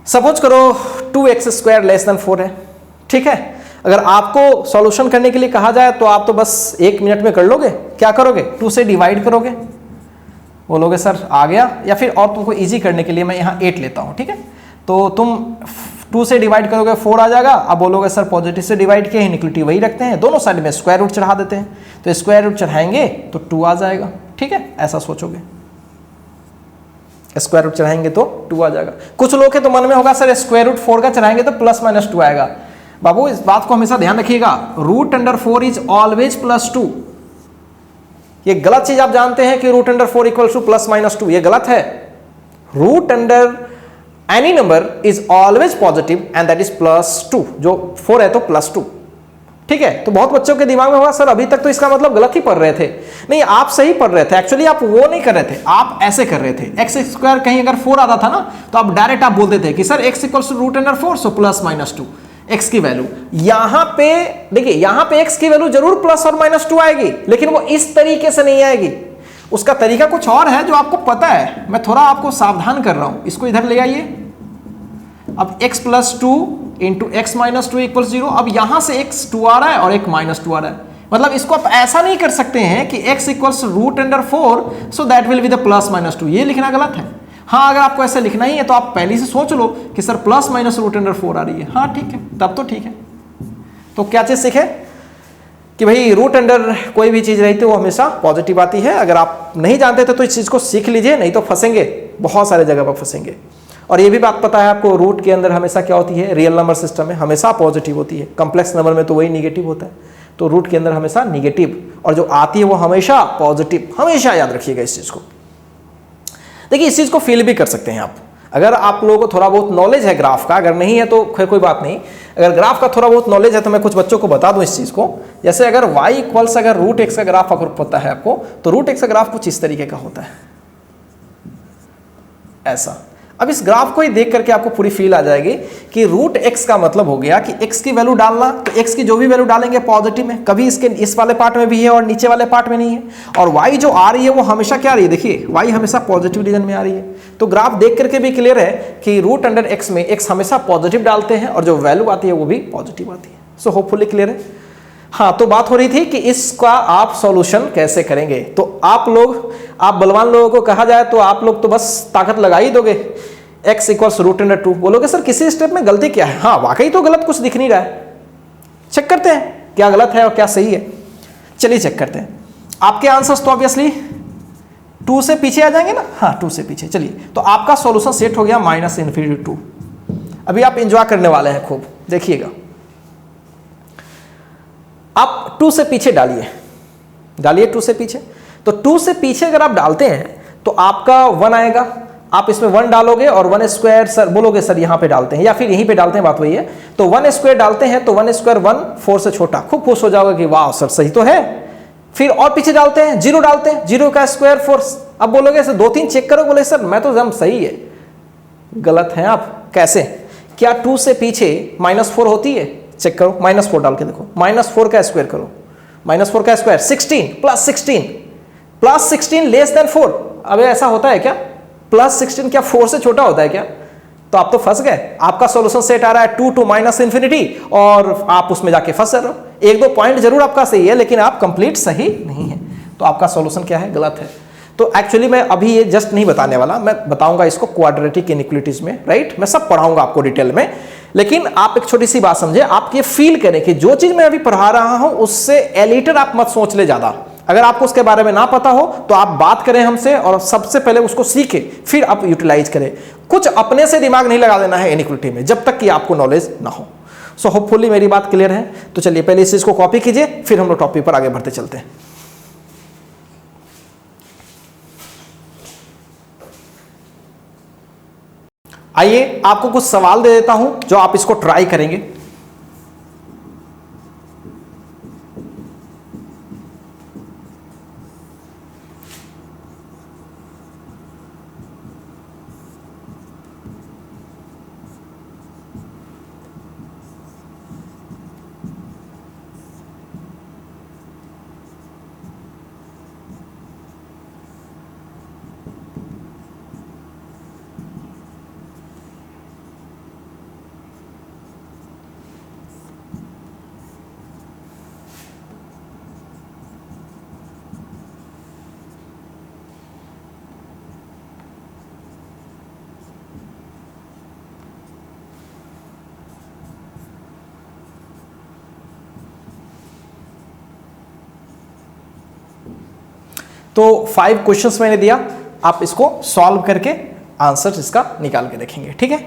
सपोज करो 2x² लेस देन 4 है, ठीक है। अगर आपको सॉल्यूशन करने के लिए कहा जाए तो आप तो बस 1 मिनट में कर लोगे। क्या करोगे, 2 से डिवाइड करोगे, बोलोगे सर आ गया, या फिर और तुमको इजी करने के लिए मैं यहाँ 8 लेता हूँ, ठीक है। तो तुम 2 से डिवाइड करोगे 4 आ जाएगा। अब बोलोगे सर पॉजिटिव से डिवाइड किया, इनइक्वलिटी वही रखते हैं, दोनों साइड में स्क्वायर रूट चढ़ा देते हैं, तो स्क्वायर रूट चढ़ाएंगे तो 2 आ जाएगा, ठीक है, ऐसा सोचोगे। स्क्वायर रूट चढ़ाएंगे तो 2 आ जाएगा। कुछ लोग के तो मन में होगा सर स्क्वायर रूट 4 का चढ़ाएंगे तो +-2 आएगा। बाबू इस बात को हमेशा ध्यान रखिएगा, √4 इज ऑलवेज +2। ये गलत चीज आप जानते हैं कि √4 इक्वल टू +-2, ये गलत है। √ Any number is always positive and that is +2, जो 4 है तो +2, ठीक है। तो बहुत बच्चों के दिमाग में होगा सर अभी तक तो इसका मतलब गलत ही पढ़ रहे थे। नहीं, आप सही पढ़ रहे थे, एक्चुअली आप वो नहीं कर रहे थे, आप ऐसे कर रहे थे। x² कहीं अगर 4 आता था ना तो आप डायरेक्ट आप बोलते थे कि sir x equals to √4, so +-2 x की वैल्यू। यहां पे देखिए, यहां पे x की वैल्यू जरूर +और -2 आएगी, लेकिन वो इस तरीके से नहीं आएगी, उसका तरीका कुछ और है जो आपको पता है। मैं थोड़ा आपको सावधान कर रहा हूं, इसको इधर ले आइए। अब x + 2 इंटू x - 2 = 0। अब यहां से x 2 आ रहा है और एक -2 आ रहा है, मतलब इसको आप ऐसा नहीं कर सकते हैं कि x equals √4, so that will be the +-2, ये लिखना गलत है। हाँ, अगर आपको ऐसे लिखना ही है तो आप पहले से सोच लो कि सर ±√4 आ रही है, हाँ ठीक है, तब तो ठीक है। तो क्या चीज सीखे कि भाई √, कोई भी चीज रहती है वो हमेशा पॉजिटिव आती है। अगर आप नहीं जानते थे तो इस चीज को सीख लीजिए, नहीं तो फंसेंगे, बहुत सारे जगह पर फंसेंगे। और ये भी बात पता है आपको, रूट के अंदर हमेशा क्या होती है, रियल नंबर सिस्टम में हमेशा पॉजिटिव होती है, कॉम्प्लेक्स नंबर में तो वही निगेटिव होता है। तो रूट के अंदर हमेशा निगेटिव, और जो आती है वो हमेशा पॉजिटिव, हमेशा याद रखिएगा इस चीज को। देखिए इस चीज को फील भी कर सकते हैं आप। अगर आप लोगों को थोड़ा बहुत नॉलेज है ग्राफ का, अगर नहीं है तो खैर कोई बात नहीं, अगर ग्राफ का थोड़ा बहुत नॉलेज है तो मैं कुछ बच्चों को बता दूं इस चीज़ को। जैसे अगर y इक्वल्स अगर रूट एक्स का ग्राफ अगर पता है आपको, तो रूट एक्स का ग्राफ कुछ इस तरीके का होता है, ऐसा। अब इस ग्राफ को ही देख करके आपको पूरी फील आ जाएगी कि रूट एक्स का मतलब हो गया कि एक्स की वैल्यू डालना, तो एक्स की जो भी वैल्यू डालेंगे पॉजिटिव में, कभी इसके इस वाले पार्ट में भी है और नीचे वाले पार्ट में नहीं है। और वाई जो आ रही है वो हमेशा क्या आ रही है, देखिए वाई हमेशा पॉजिटिव रीजन में आ रही है। तो ग्राफ देख करके भी क्लियर है कि रूट अंडर एक्स में एक्स हमेशा पॉजिटिव डालते हैं और जो वैल्यू आती है वो भी पॉजिटिव आती है। सो होपफुली क्लियर है। हाँ, तो बात हो रही थी कि इसका आप सॉल्यूशन कैसे करेंगे। तो आप बलवान लोगों को कहा जाए तो आप लोग तो बस ताकत लगा ही दोगे, x इक्वल्स रूट अंडर 2। बोलोगे सर किसी स्टेप में गलती क्या है। हाँ, वाकई तो गलत कुछ दिख नहीं रहा है, चेक करते हैं क्या गलत है और क्या सही है। चलिए चेक करते हैं। आपके आंसर्स तो ऑब्वियसली 2 से पीछे आ जाएंगे ना। हाँ, 2 से पीछे। चलिए, तो आपका सॉल्यूशन सेट हो गया -∞2। अभी आप एंजॉय करने वाले हैं खूब, देखिएगा। आप 2 से पीछे डालिए 2 से पीछे। तो 2 से पीछे अगर आप डालते हैं तो आपका 1 आएगा। आप इसमें 1 डालोगे और 1 स्क्वायर सर बोलोगे सर यहाँ पे डालते हैं या फिर यहीं पे डालते हैं, बात वही है। तो 1 स्क्वायर डालते हैं तो 1 स्क्वायर 1 4 से छोटा, खूब खुश हो जाओगे कि वाह सर सही तो है। फिर और पीछे डालते हैं 0 डालते हैं, 0 का स्क्वायर 4। अब बोलोगे सर 2-3 चेक करो, बोले सर मैं तो एकदम सही है। गलत है आप। कैसे? क्या 2 से पीछे -4 होती है? चेक करो, -4 डाल के देखो। -4 का स्क्वायर करो, -4 का स्क्वायर 16 प्लस 16 लेस देन 4। अब ऐसा होता है क्या? +16 क्या 4 से छोटा होता है क्या? तो आप तो फंस गए। आपका सॉल्यूशन सेट आ रहा है 2 to -∞ और आप उसमें जाके फंस रहे हो। 1-2 पॉइंट जरूर आपका सही है लेकिन आप कंप्लीट सही नहीं है। तो आपका सॉल्यूशन क्या है? गलत है। तो एक्चुअली मैं अभी ये जस्ट नहीं बताने वाला, मैं बताऊंगा इसको क्वाड्रेटिक इनइक्वालिटीज में, राइट। मैं सब पढ़ाऊंगा आपको डिटेल में। लेकिन आप एक छोटी सी बात समझे, आप ये फील करें कि जो चीज मैं अभी पढ़ा रहा हूं उससे एलिटर आप मत सोच ले ज्यादा। अगर आपको उसके बारे में ना पता हो तो आप बात करें हमसे और सबसे पहले उसको सीखें, फिर आप यूटिलाइज करें। कुछ अपने से दिमाग नहीं लगा देना है इनइक्वालिटी में जब तक कि आपको नॉलेज ना हो। सो होपफुली मेरी बात क्लियर है। तो चलिए पहले इस चीज को कॉपी कीजिए, फिर हम लोग टॉपिक पर आगे बढ़ते चलते हैं। आइए आपको कुछ सवाल दे देता हूं जो आप इसको ट्राई करेंगे। तो 5 क्वेश्चंस मैंने दिया, आप इसको सॉल्व करके आंसर इसका निकाल के देखेंगे, ठीक है।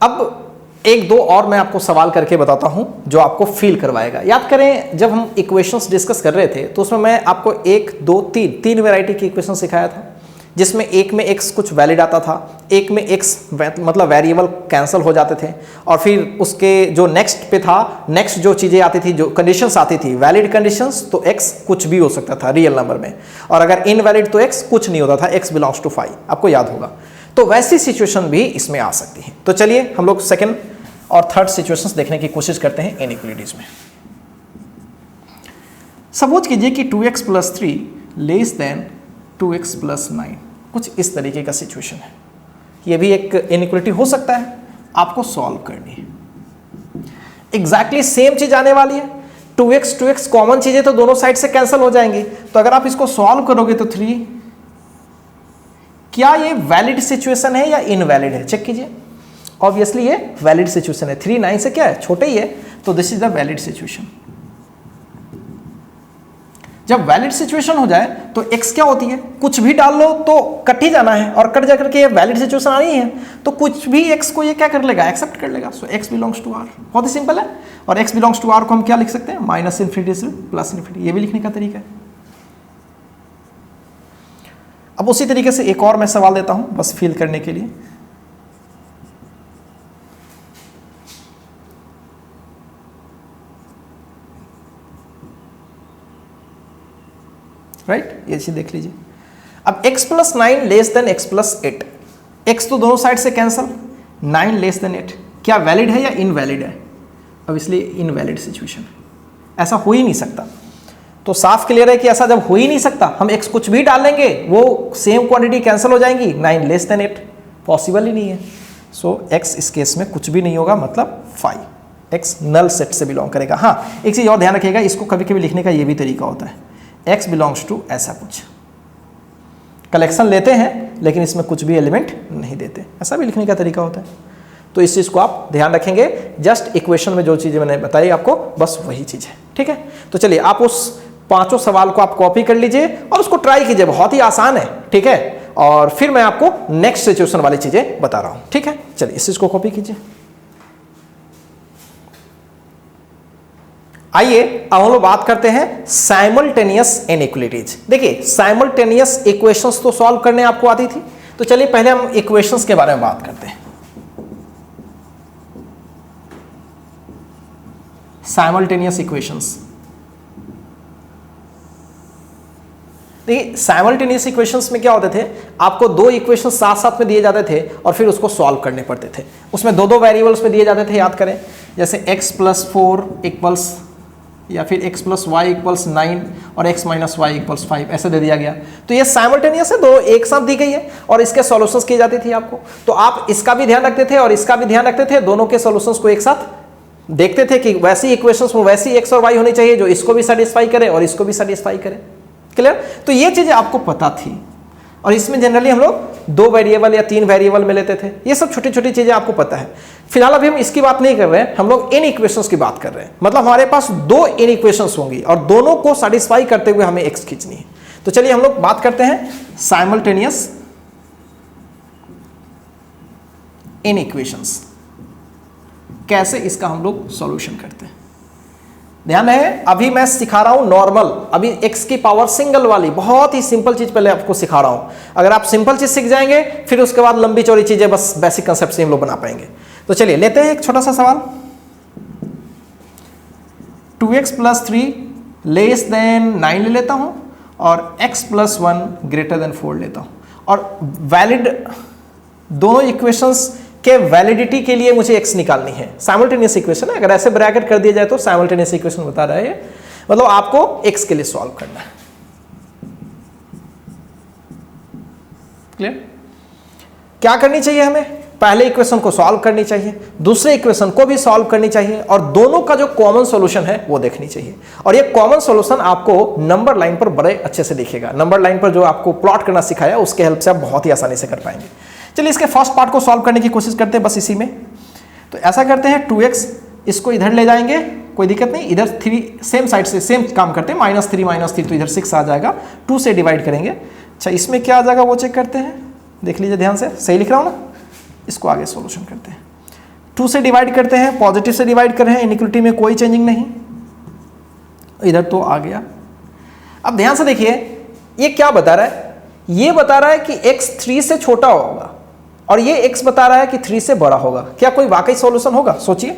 अब 1-2 और मैं आपको सवाल करके बताता हूं जो आपको फील करवाएगा। याद करें जब हम इक्वेशंस डिस्कस कर रहे थे तो उसमें मैं आपको 1, 2, 3 वैरायटी के इक्वेशन सिखाया था, जिसमें एक में x कुछ वैलिड आता था, एक में x मतलब वेरिएबल कैंसिल हो जाते थे, और फिर उसके जो नेक्स्ट पे था, नेक्स्ट जो चीज़ें आती थी, जो कंडीशंस आती थी, वैलिड कंडीशंस, तो x कुछ भी हो सकता था रियल नंबर में, और अगर इनवैलिड तो x कुछ नहीं होता था, x बिलोंग्स टू 5, आपको याद होगा। तो वैसी सिचुएशन भी इसमें आ सकती है। तो चलिए हम लोग सेकेंड और थर्ड सिचुएशंस देखने की कोशिश करते हैं इनइक्वालिटीज में। सपोज कीजिए कि 2x + 3 लेस देन 2x + 9, कुछ इस तरीके का सिचुएशन है। ये भी एक इनइक्वालिटी हो सकता है, आपको सॉल्व करनी है। एग्जैक्टली सेम चीज आने वाली है, 2x कॉमन चीजें तो दोनों साइड से कैंसिल हो जाएंगी। तो अगर आप इसको सॉल्व करोगे तो 3, क्या ये वैलिड सिचुएशन है या इनवैलिड है? चेक कीजिए। ऑब्वियसली ये वैलिड सिचुएशन है, 3 9 से क्या है, छोटे ही है, तो this is the valid situation. जब वैलिड सिचुएशन हो जाए तो x क्या होती है, कुछ भी डाल लो तो कट ही जाना है, और कट जाकर के ये वैलिड सिचुएशन आ रही है तो कुछ भी x को ये क्या कर लेगा, एक्सेप्ट कर लेगा। सो x बिलोंग्स टू r, बहुत ही सिंपल है। और x बिलोंग्स टू r को हम क्या लिख सकते हैं, -∞ से +∞, ये भी लिखने का तरीका है। अब उसी तरीके से एक और मैं सवाल देता हूं बस फील करने के लिए। राइट, ये चीज देख लीजिए। अब x + 9 less than x + 8, x तो दोनों साइड से कैंसल, 9 लेस देन 8 क्या वैलिड है या इनवैलिड है? अब इसलिए इनवैलिड सिचुएशन, ऐसा हो ही नहीं सकता। तो साफ क्लियर है कि ऐसा जब हो ही नहीं सकता, हम x कुछ भी डालेंगे वो सेम क्वांटिटी कैंसिल हो जाएंगी, 9 लेस देन 8 पॉसिबल ही नहीं है। सो x इस केस में कुछ भी नहीं होगा, मतलब 5, x नल सेट से बिलोंग करेगा। हाँ, एक चीज़ और ध्यान रखिएगा, इसको कभी कभी लिखने का ये भी तरीका होता है, x बिलोंग्स टू ऐसा कुछ, कलेक्शन लेते हैं लेकिन इसमें कुछ भी एलिमेंट नहीं देते, ऐसा भी लिखने का तरीका होता है। तो इस चीज़ को आप ध्यान रखेंगे, जस्ट इक्वेशन में जो चीज़ें मैंने बताई आपको बस वही चीज़ है, ठीक है। तो चलिए आप उस 5 सवाल को आप कॉपी कर लीजिए और उसको ट्राई कीजिए, बहुत ही आसान है, ठीक है। और फिर मैं आपको नेक्स्ट सिचुएशन वाली चीज़ें बता रहा हूँ, ठीक है। चलिए इस चीज़ को कॉपी कीजिए। आइए अब हम लोग बात करते हैं साइमल्टेनियस इनइक्वालिटीज। देखिए साइमल्टेनियस इक्वेशंस तो सॉल्व करने आपको आती थी, तो चलिए पहले हम इक्वेशंस के बारे में बात करते हैं। साइमल्टेनियस इक्वेशंस, देखिए साइमल्टेनियस इक्वेशंस में क्या होते थे, आपको 2 इक्वेशन साथ साथ में दिए जाते थे और फिर उसको सॉल्व करने पड़ते थे। उसमें 2 वेरिएबल्स में दिए जाते थे, याद करें, जैसे x + 4 इक्वल्स, या फिर x + y = 9 और x - y = 5 ऐसे दे दिया गया। तो ये साइमल्टेनियस है, 2 एक साथ दी गई है और इसके सॉल्यूशंस की जाती थी आपको। तो आप इसका भी ध्यान रखते थे और इसका भी ध्यान रखते थे, दोनों के सॉल्यूशंस को एक साथ देखते थे कि वैसी इक्वेशंस में वैसी x और y होनी चाहिए जो इसको भी सेटिस्फाई करे और इसको भी सेटिस्फाई करे। क्लियर? तो ये चीजें आपको पता थी और इसमें जनरली हम लोग 2 वेरिएबल या 3 वेरिएबल में लेते थे। ये सब छोटी छोटी चीजें आपको पता है। फिलहाल अभी हम इसकी बात नहीं कर रहे हैं, हम लोग इन इक्वेशंस की बात कर रहे हैं। मतलब हमारे पास 2 इन इक्वेशंस होंगी और दोनों को सेटिस्फाई करते हुए हमें x खींचनी है। तो चलिए हम लोग बात करते हैं साइमल्टेनियस इन इक्वेशंस, कैसे इसका हम लोग सॉल्यूशन करते हैं। ध्यान है, अभी मैं सिखा रहा हूं नॉर्मल, अभी x की पावर सिंगल वाली बहुत ही सिंपल चीज पहले आपको सिखा रहा हूं। अगर आप सिंपल चीज सीख जाएंगे फिर उसके बाद लंबी चौड़ी चीजें बस बेसिक कंसेप्ट से हम लोग बना पाएंगे। तो चलिए लेते हैं एक छोटा सा सवाल। 2x + 3 लेस देन 9 ले लेता हूं और x + 1 ग्रेटर देन 4 लेता हूं और वैलिड दोनों इक्वेशंस के वैलिडिटी के लिए मुझे x निकालनी है। साइमल्टेनियस इक्वेशन है, अगर ऐसे ब्रैकेट कर दिया जाए तो साइमल्टेनियस इक्वेशन बता रहा है, मतलब आपको x के लिए सॉल्व करना है। क्लियर? क्या करनी चाहिए हमें? पहले इक्वेशन को सॉल्व करनी चाहिए, दूसरे इक्वेशन को भी सॉल्व करनी चाहिए और दोनों का जो कॉमन सॉल्यूशन है वो देखनी चाहिए। और ये कॉमन सॉल्यूशन आपको नंबर लाइन पर बड़े अच्छे से दिखेगा। नंबर लाइन पर जो आपको प्लॉट करना सिखाया उसके हेल्प से आप बहुत ही आसानी से कर पाएंगे। चलिए इसके फर्स्ट पार्ट को सॉल्व करने की कोशिश करते हैं बस इसी में। तो ऐसा करते हैं 2x इसको इधर ले जाएंगे, कोई दिक्कत नहीं, इधर 3 सेम साइड से सेम काम करते हैं, -3 तो इधर 6 आ जाएगा, 2 से डिवाइड करेंगे। अच्छा इसमें क्या आ जाएगा वो चेक करते हैं, देख लीजिए ध्यान से, सही लिख रहा हूँ ना। इसको आगे सॉल्यूशन करते हैं, 2 से डिवाइड करते हैं, पॉजिटिव से डिवाइड कर रहे हैं, इनइक्वालिटी में कोई चेंजिंग नहीं, इधर तो आ गया। अब ध्यान से देखिए ये क्या बता रहा है, ये बता रहा है कि x 3 से छोटा होगा और ये x बता रहा है कि 3 से बड़ा होगा। क्या कोई वाकई सॉल्यूशन होगा? सोचिए,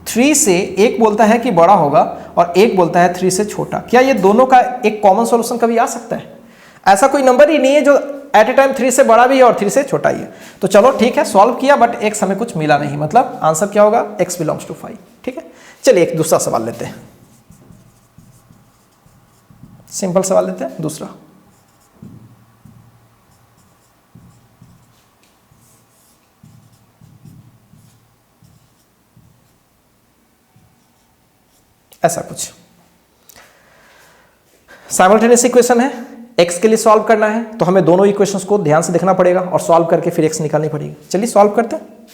3 से एक बोलता है कि बड़ा होगा और एक बोलता है 3 से छोटा। क्या ये दोनों का एक कॉमन सॉल्यूशन कभी आ सकता है? ऐसा कोई नंबर ही नहीं है जो एट ए टाइम 3 से बड़ा भी है और 3 से छोटा ही है। तो चलो ठीक है, सॉल्व किया बट x हमें कुछ मिला नहीं, मतलब आंसर क्या होगा, x बिलोंग्स टू 5। ठीक है, चलिए एक दूसरा सवाल लेते हैं, सिंपल सवाल लेते हैं दूसरा। ऐसा कुछ साइमल्टेनियस इक्वेशन है, x के लिए सॉल्व करना है तो हमें दोनों इक्वेशंस को ध्यान से देखना पड़ेगा और सॉल्व करके फिर x निकालनी पड़ेगी। चलिए सॉल्व करते हैं।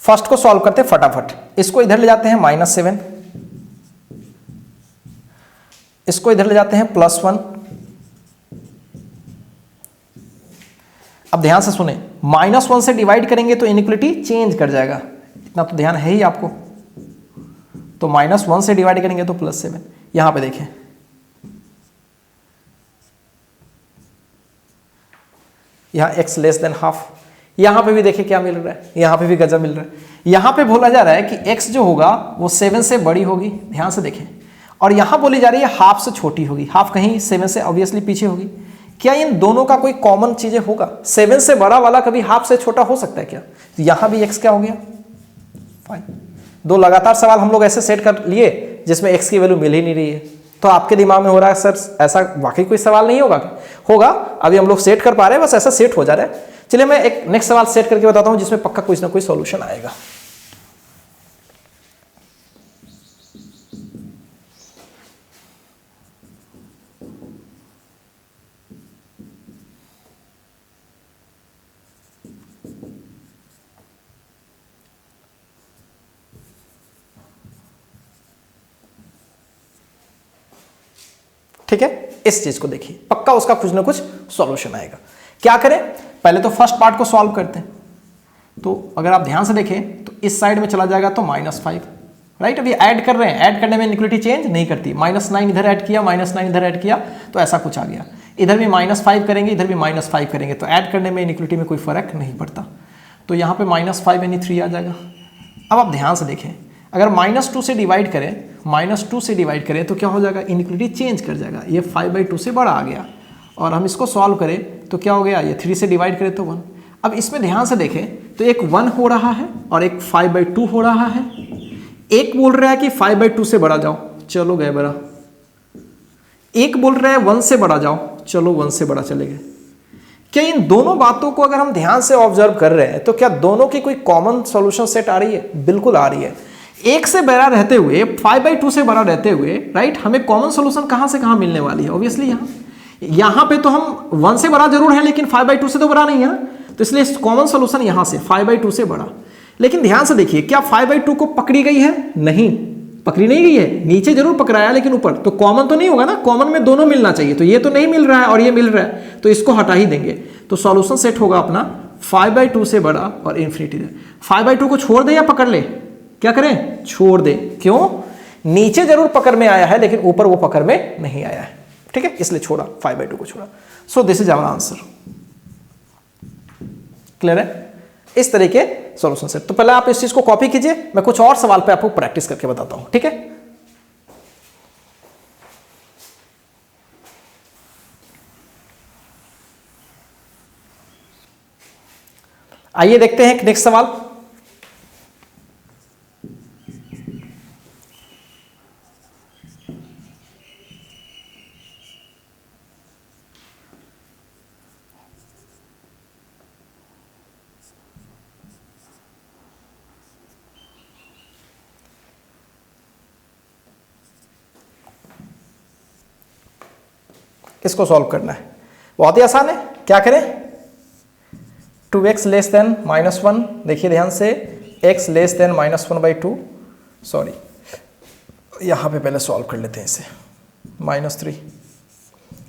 फर्स्ट को सॉल्व करते हैं फटाफट, इसको इधर ले जाते हैं -7, इसको इधर ले जाते हैं +1। अब ध्यान से सुने, -1 से डिवाइड करेंगे तो इनइक्वालिटी चेंज कर जाएगा, इतना तो ध्यान है ही आपको। तो -1 से डिवाइड करेंगे तो +7। यहां पे देखें, यहां x लेस देन हाफ, यहां पे भी देखिए क्या मिल रहा है, यहां पे भी गजब मिल रहा है। यहां पे बोला जा रहा है कि x जो होगा वो 7 से बड़ी होगी, ध्यान से देखें, और यहां बोली जा रही है हाफ से छोटी होगी। हाफ कहीं 7 से ऑब्वियसली पीछे होगी। क्या इन दोनों का कोई कॉमन चीजें होगा? 7 से बड़ा वाला कभी हाफ से छोटा हो सकता है क्या? तो यहां भी x क्या हो गया 5। दो लगातार सवाल हम लोग ऐसे सेट कर लिए जिसमें x की वैल्यू मिल ही नहीं रही है। तो आपके दिमाग में हो रहा है सर ऐसा वाकई कोई सवाल नहीं होगा? होगा, अभी हम लोग सेट कर पा रहे हैं, बस ऐसा सेट हो जा रहा है। चलिए मैं एक नेक्स्ट सवाल सेट करके बताता हूं जिसमें पक्का कुछ ना कोई सॉल्यूशन आएगा। ठीक है, इस चीज को देखिए, पक्का उसका कुछ ना कुछ सॉल्यूशन आएगा। क्या करें? पहले तो फर्स्ट पार्ट को सॉल्व करते हैं। तो अगर आप ध्यान से देखें तो इस साइड में चला जाएगा तो -5, राइट। अभी ऐड कर रहे हैं, ऐड करने में इनइक्वालिटी चेंज नहीं करती। -9 इधर ऐड किया, -9 इधर ऐड किया, तो ऐसा कुछ आ गया। इधर भी -5 करेंगे, इधर भी -5 करेंगे, तो ऐड करने में इनइक्वालिटी में कोई फर्क नहीं पड़ता। तो यहाँ पे -5 यानी 3 आ जाएगा। अब आप ध्यान से देखें, अगर -2 से डिवाइड करें, -2 से डिवाइड करें तो क्या हो जाएगा? इनइक्वालिटी चेंज कर जाएगा, ये 5/2 से बड़ा आ गया। और हम इसको सॉल्व करें तो क्या हो गया? ये 3 से डिवाइड करें तो 1। अब इसमें ध्यान से देखें तो एक 1 हो रहा है और एक 5/2 हो रहा है। एक बोल रहा है कि 5/2 से बढ़ा जाओ, चलो गए बड़ा। एक बोल रहा है 1 से बढ़ा जाओ, चलो 1 से बढ़ा चले गए। क्या इन दोनों बातों को अगर हम ध्यान से ऑब्जर्व कर रहे हैं तो क्या दोनों की कोई कॉमन सॉल्यूशन सेट आ रही है? बिल्कुल आ रही है। 1 से बड़ा रहते हुए, 5/2 से बड़ा रहते हुए, राइट, हमें कॉमन सॉल्यूशन कहां से कहां मिलने वाली है? ऑब्वियसली यहां पे तो हम 1 से बड़ा जरूर है लेकिन 5/2 से तो बड़ा नहीं है ना, तो इसलिए कॉमन सॉल्यूशन यहां से 5/2 से बड़ा। लेकिन ध्यान से देखिए, क्या 5/2 को पकड़ी गई है? नहीं, पकड़ी नहीं गई है। नीचे जरूर पकड़ाया लेकिन ऊपर तो कॉमन तो नहीं होगा ना, कॉमन में दोनों मिलना चाहिए। तो ये तो नहीं मिल रहा है और ये मिल रहा है, तो इसको हटा ही देंगे। तो सॉल्यूशन सेट होगा अपना 5/2 से बड़ा और इन्फिनिटी दे। 5/2 को छोड़ दे या पकड़ ले? क्या करें? छोड़ दे। क्यों? नीचे जरूर पकड़ में आया है लेकिन ऊपर वो पकड़ में नहीं आया है, ठीक है, इसलिए छोड़ा, 5/2 को छोड़ा। So this is our answer. Clear है? इस तरीके सॉल्यूशन सेट। तो पहले आप इस चीज को कॉपी कीजिए, मैं कुछ और सवाल पे आपको प्रैक्टिस करके बताता हूं, ठीक है। आइए देखते हैं नेक्स्ट सवाल। इसको सॉल्व करना है, बहुत ही आसान है। क्या करें? 2x लेस देन -1, देखिए ध्यान से, x लेस देन -1/2, सॉरी यहां पे पहले सॉल्व कर लेते हैं इसे, -3।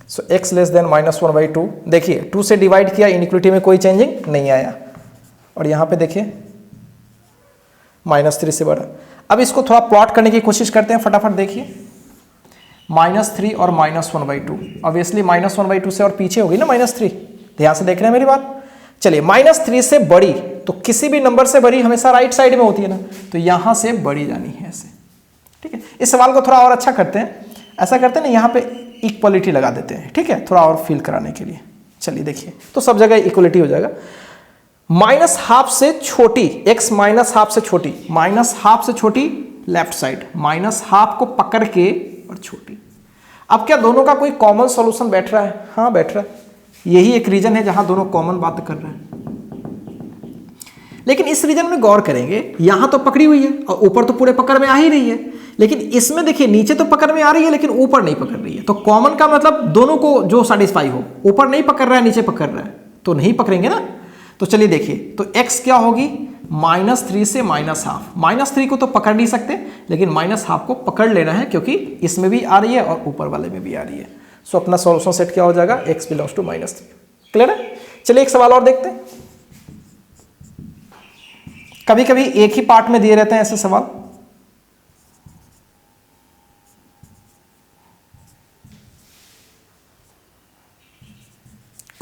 सो x लेस देन -1/2, देखिए 2 से डिवाइड किया, इनइक्वालिटी में कोई चेंजिंग नहीं आया। और यहां पे देखिए -3 से बड़ा। अब इसको थोड़ा प्लॉट करने की कोशिश करते हैं, फटाफट देखिए। -3 और -1/2, ऑब्वियसली -1/2 से और पीछे होगी ना -3, ध्यान से देख रहे हैं मेरी बात। चलिए, -3 से बड़ी, तो किसी भी नंबर से बड़ी हमेशा राइट साइड में होती है ना, तो यहां से बड़ी जानी है ऐसे, ठीक है। इस सवाल को थोड़ा और अच्छा करते हैं, ऐसा करते हैं ना, यहां पे इक्वलिटी लगा देते हैं, ठीक है, थोड़ा और फील कराने के लिए। चलिए देखिए, तो सब जगह इक्वलिटी हो जाएगा। -12 से छोटी, x -12 से छोटी, -12 से छोटी लेफ्ट साइड, -12 को पकड़ के और छोटी। अब क्या दोनों का कोई कॉमन सॉल्यूशन बैठ रहा है? हाँ बैठ रहा है। यही एक रीजन है जहां दोनों कॉमन बात कर रहे हैं। लेकिन इस रीजन में गौर करेंगे, यहां तो पकड़ी हुई है और ऊपर तो पूरे पकड़ में आ ही रही है, लेकिन इसमें देखिए नीचे तो पकड़ में आ रही है लेकिन ऊपर नहीं पकड़ रही है। तो कॉमन का मतलब दोनों को जो सेटिस्फाई हो, ऊपर नहीं पकड़ रहा है नीचे पकड़ रहा है, तो नहीं पकड़ेंगे ना। तो चलिए देखिए, तो x क्या होगी? -3 से -12, -3 को तो पकड़ नहीं सकते लेकिन -12 को पकड़ लेना है क्योंकि इसमें भी आ रही है और ऊपर वाले में भी आ रही है। सो अपना सॉल्यूशन सेट क्या हो जाएगा? x belongs to -3। क्लियर है? चलिए एक सवाल और देखते हैं। कभी कभी एक ही पार्ट में दिए रहते हैं ऐसे सवाल,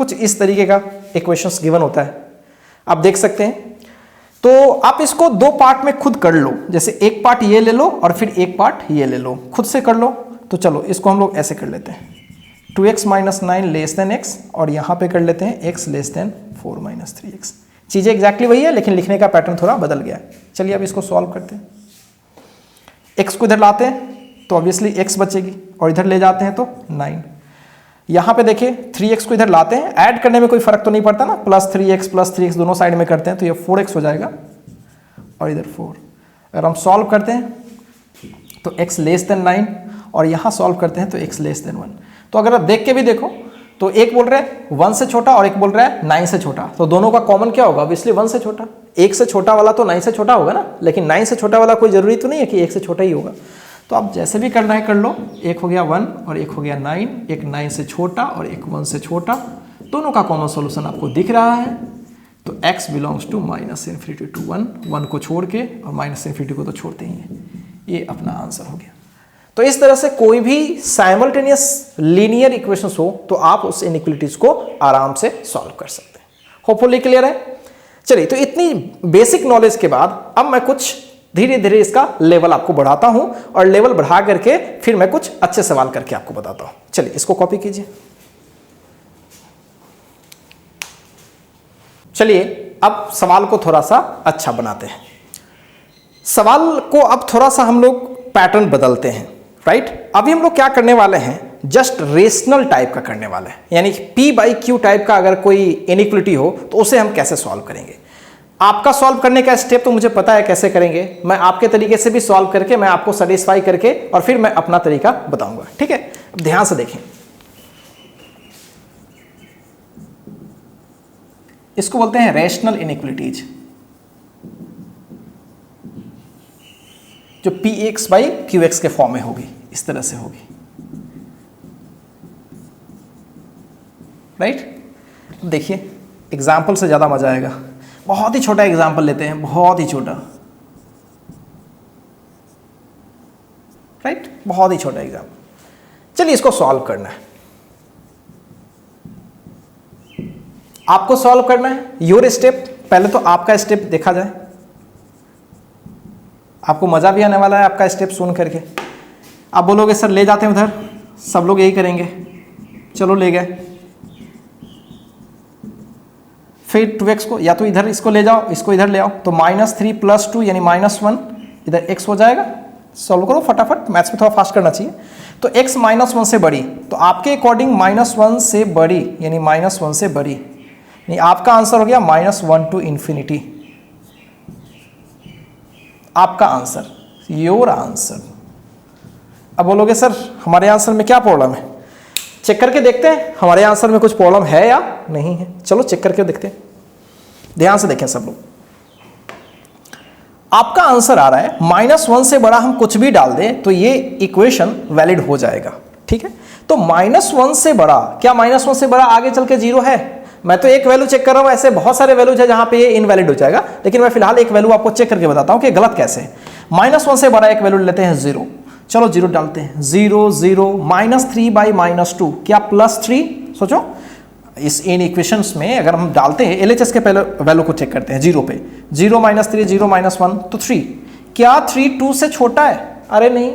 कुछ इस तरीके का इक्वेशंस गिवन होता है, आप देख सकते हैं। तो आप इसको दो पार्ट में खुद कर लो, जैसे एक पार्ट ये ले लो और फिर एक पार्ट ये ले लो, खुद से कर लो। तो चलो इसको हम लोग ऐसे कर लेते हैं, 2x minus 9 less than x, और यहाँ पे कर लेते हैं x less than 4 minus 3x। चीज़ें एग्जैक्टली वही है लेकिन लिखने का पैटर्न थोड़ा बदल गया है। चलिए अब इसको सॉल्व करते हैं। x को इधर लाते हैं तो ऑब्वियसली x बचेगी, और इधर ले जाते हैं तो 9। यहाँ पे देखिए 3x को इधर लाते हैं, ऐड करने में कोई फर्क तो नहीं पड़ता ना, प्लस 3x दोनों साइड में करते हैं तो ये 4x हो जाएगा, और इधर 4। अगर हम सॉल्व करते हैं तो x लेस देन 9, और यहाँ सॉल्व करते हैं तो x लेस देन 1। तो अगर आप देख के भी देखो तो एक बोल रहा है 1 से छोटा और एक बोल रहा है 9 से छोटा, तो दोनों का कॉमन क्या होगा? ऑब्वियसली 1 से छोटा। 1 से छोटा वाला तो 9 से छोटा होगा ना, लेकिन 9 से छोटा वाला कोई जरूरी तो नहीं है कि 1 से छोटा ही होगा। तो आप जैसे भी करना है कर लो, एक हो गया 1 और एक हो गया 9, एक 9 से छोटा और एक 1 से छोटा, दोनों का कॉमन सॉल्यूशन आपको दिख रहा है। तो x belongs to minus infinity to 1 को छोड़ के, और माइनस इन्फिनिटी को तो छोड़ते ही हैं। ये अपना आंसर हो गया। तो इस तरह से कोई भी साइमल्टेनियस लीनियर इक्वेशंस हो तो आप उस इनइक्वालिटीज को आराम से सॉल्व कर सकते हैं। होपफुली क्लियर है। चलिए, तो इतनी बेसिक नॉलेज के बाद अब मैं कुछ धीरे धीरे इसका लेवल आपको बढ़ाता हूं, और लेवल बढ़ा करके फिर मैं कुछ अच्छे सवाल करके आपको बताता हूं। चलिए इसको कॉपी कीजिए। चलिए अब सवाल को थोड़ा सा अच्छा बनाते हैं। सवाल को अब थोड़ा सा हम लोग पैटर्न बदलते हैं, राइट। अभी हम लोग क्या करने वाले हैं, जस्ट रेशनल टाइप का करने वाले हैं, यानी P/Q टाइप का अगर कोई इनइक्वालिटी हो तो उसे हम कैसे सॉल्व करेंगे। आपका सॉल्व करने का स्टेप तो मुझे पता है कैसे करेंगे, मैं आपके तरीके से भी सॉल्व करके मैं आपको सेटिस्फाई करके और फिर मैं अपना तरीका बताऊंगा, ठीक है। अब ध्यान से देखें, इसको बोलते हैं रेशनल इनइक्वालिटीज, जो Px/Qx के फॉर्म में होगी, इस तरह से होगी, राइट। देखिए एग्जाम्पल से ज्यादा मजा आएगा। बहुत ही छोटा एग्जाम्पल लेते हैं, बहुत ही छोटा, राइट, बहुत ही छोटा एग्जाम्पल। चलिए इसको सॉल्व करना है। आपको सॉल्व करना है योर स्टेप। पहले तो आपका स्टेप देखा जाए, आपको मजा भी आने वाला है आपका स्टेप सुन करके। आप बोलोगे सर ले जाते हैं उधर, सब लोग यही करेंगे, चलो ले गए। फिर 2x को या तो इधर इसको ले जाओ, इसको इधर ले आओ, तो -3 + 2 यानी -1, इधर x हो जाएगा। सॉल्व करो फटाफट, मैथ्स में थोड़ा फास्ट करना चाहिए। तो x -1 से बड़ी, तो आपके अकॉर्डिंग -1 से बड़ी यानी -1 से बड़ी, यानी आपका आंसर हो गया -1 to ∞। आपका आंसर, योर आंसर। अब बोलोगे सर हमारे आंसर में क्या प्रॉब्लम है, चेक करके देखते हैं हमारे आंसर में कुछ प्रॉब्लम है या नहीं है। चलो चेक करके देखते हैं, ध्यान से देखें सब लोग। आपका आंसर आ रहा है -1 से बड़ा हम कुछ भी डाल दें तो ये इक्वेशन वैलिड हो जाएगा, ठीक है। तो -1 से बड़ा, क्या -1 से बड़ा आगे चल के 0 है? मैं तो एक वैल्यू चेक कर रहा हूं, ऐसे बहुत सारे वैल्यूज है जहां पे ये इनवैलिड हो जाएगा, लेकिन मैं फिलहाल एक वैल्यू आपको चेक करके बताता हूं कि गलत कैसे है। -1 से बड़ा एक वैल्यू लेते हैं 0, चलो 0 डालते हैं, 0 0 -3/-2, क्या +3? सोचो इस इन इक्वेशंस में अगर हम डालते हैं LHS के पहले वैल्यू को चेक करते हैं 0 पे, 0 -3 0 -1 तो 3, क्या 3 2 से छोटा है? अरे नहीं।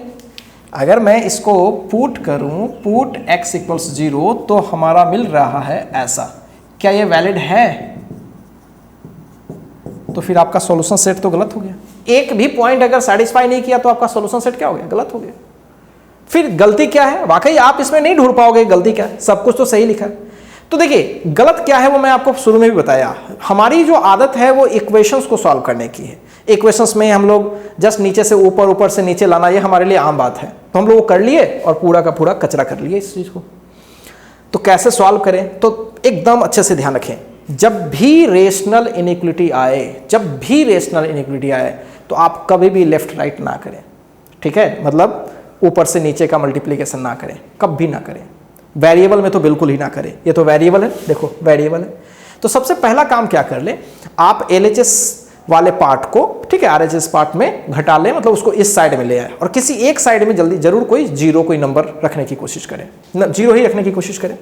अगर मैं इसको पुट करूं, पुट x = 0, तो हमारा मिल रहा है ऐसा, क्या ये वैलिड है? तो फिर आपका सॉल्यूशन सेट तो गलत हो गया। एक भी पॉइंट अगर सेटिस्फाई नहीं किया तो आपका सॉल्यूशन सेट क्या हो गया? गलत हो गया। फिर गलती क्या है? वाकई आप इसमें नहीं ढूंढ पाओगे गलती क्या है, सब कुछ तो सही लिखा है। तो देखिए गलत क्या है वो मैं आपको शुरू में भी बताया। हमारी जो आदत है वो इक्वेशंस को सॉल्व करने की है। इक्वेशंस में हम लोग जस्ट नीचे से ऊपर, ऊपर से नीचे लाना, ये हमारे लिए आम बात है। तो हम लोग वो कर लिए और पूरा का पूरा कचरा कर लिए इस चीज को। तो कैसे सॉल्व करें? तो एकदम अच्छे से ध्यान रखें, जब भी रेशनल इनइक्वालिटी आए, जब भी रेशनल इनइक्वालिटी आए तो आप कभी भी लेफ्ट राइट ना करें, ठीक है। मतलब ऊपर से नीचे का मल्टीप्लिकेशन ना करें, कभी ना करें। वेरिएबल में तो बिल्कुल ही ना करें, ये तो वेरिएबल है, देखो वेरिएबल है। तो सबसे पहला काम क्या कर ले, आप LHS वाले पार्ट को, ठीक है, RHS पार्ट में घटा लें, मतलब उसको इस साइड में ले आए और किसी एक साइड में जल्दी जरूर कोई 0 कोई नंबर रखने की कोशिश करें, 0 ही रखने की कोशिश करें।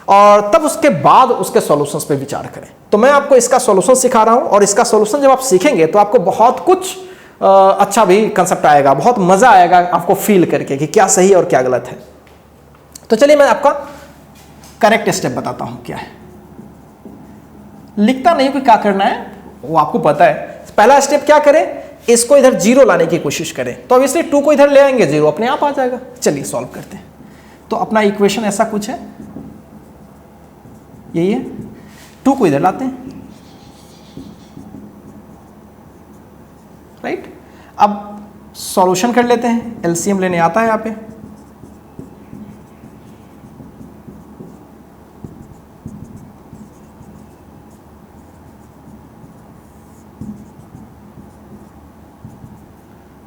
और तब उसके बाद उसके सॉल्यूशंस पे विचार करें। तो मैं आपको इसका सॉल्यूशन सिखा रहा हूं और इसका सॉल्यूशन जब आप सीखेंगे तो आपको बहुत कुछ अच्छा भी कंसेप्ट आएगा, बहुत मजा आएगा आपको फील करके कि क्या सही और क्या गलत है। तो चलिए मैं आपका करेक्ट स्टेप बताता हूं क्या है। लिखता नहीं कि क्या करना है, वो आपको पता है। पहला स्टेप क्या करें, इसको इधर जीरो लाने की कोशिश करें। तो ऑब्वियसली 2 को इधर ले आएंगे, जीरो अपने आप आ जाएगा। चलिए सॉल्व करते हैं। तो अपना इक्वेशन ऐसा कुछ है, यही है। 2 को इधर लाते हैं, राइट। अब सॉल्यूशन कर लेते हैं, एलसीएम लेने आता है यहाँ पे।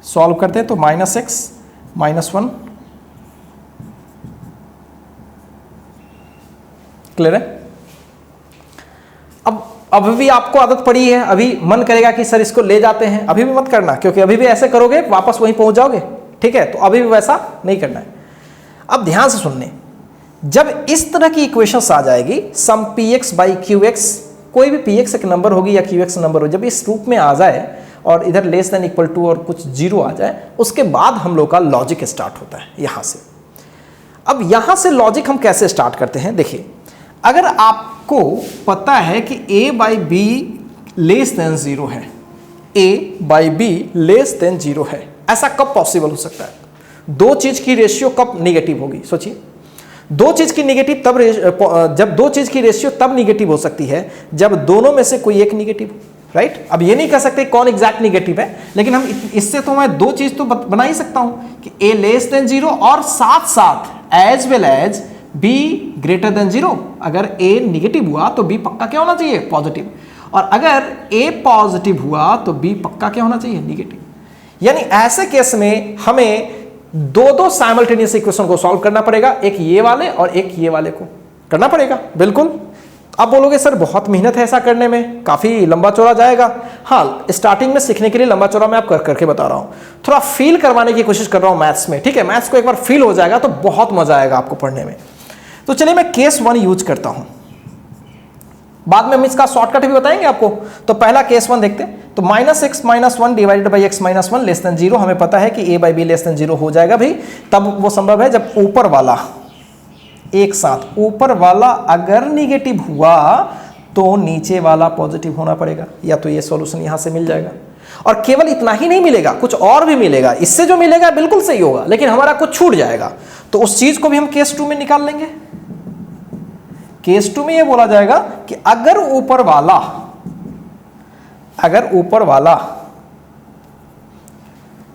सॉल्व करते हैं तो -x -1, क्लियर है। अब भी आपको आदत पड़ी है, अभी मन करेगा कि सर इसको ले जाते हैं, अभी भी मत करना, क्योंकि अभी भी ऐसे करोगे वापस वहीं पहुंच जाओगे, ठीक है। तो अभी भी वैसा नहीं करना है। अब ध्यान से सुनने, जब इस तरह की इक्वेशंस आ जाएगी, सम px बाई qx, कोई भी px एक नंबर होगी या qx नंबर हो, जब इस रूप में आ जाए और इधर लेस देन इक्वल टू और कुछ जीरो आ जाए, उसके बाद हम लोग का लॉजिक स्टार्ट होता है यहां से। अब यहां से लॉजिक हम कैसे स्टार्ट करते हैं, देखिए। अगर आपको पता है कि a by be less than zero है, a by be less than zero है, ऐसा कब पॉसिबल हो सकता है? दो चीज की रेशियो कब निगेटिव होगी, सोचिए। दो चीज की निगेटिव तब जब दो चीज की रेशियो तब निगेटिव हो सकती है जब दोनों में से कोई एक निगेटिव हो, राइट। अब ये नहीं कह सकते कौन एग्जैक्ट निगेटिव है, लेकिन हम इससे तो मैं दो चीज तो बना ही सकता हूं कि a लेस देन जीरो और साथ साथ as well as b greater than zero. अगर a निगेटिव हुआ तो b पक्का क्या होना चाहिए, पॉजिटिव। और अगर a पॉजिटिव हुआ तो b पक्का क्या होना चाहिए, निगेटिव। यानी ऐसे केस में हमें दो साइमल्टेनियस इक्वेशन को सॉल्व करना पड़ेगा, एक ये वाले और एक ये वाले को करना पड़ेगा, बिल्कुल। आप बोलोगे सर बहुत मेहनत है ऐसा करने में, काफी लंबा चौड़ा जाएगा। हाँ, स्टार्टिंग में सीखने के लिए लंबा चौड़ा मैं आप करके बता रहा हूं, थोड़ा फील करवाने की कोशिश कर रहा हूं मैथ्स में, ठीक है। मैथ्स को एक बार फील हो जाएगा तो बहुत मजा आएगा आपको पढ़ने में। तो चलिए मैं केस 1 यूज करता हूं, बाद में हम इसका शॉर्टकट भी बताएंगे आपको। तो पहला केस 1 देखते हैं। तो -x -1 divided by x -1 less than zero, हमें पता है कि a by be less than zero हो जाएगा भाई। तब वो संभव है जब ऊपर वाला एक साथ, ऊपर वाला अगर निगेटिव हुआ तो नीचे वाला पॉजिटिव होना पड़ेगा, या तो ये सॉल्यूशन यहां से मिल जाएगा। और केवल इतना ही नहीं मिलेगा, कुछ और भी मिलेगा। इससे जो मिलेगा बिल्कुल सही होगा, लेकिन हमारा कुछ छूट जाएगा, तो उस चीज को भी हम केस 2 में निकाल लेंगे। केस 2 में ये बोला जाएगा कि अगर ऊपर वाला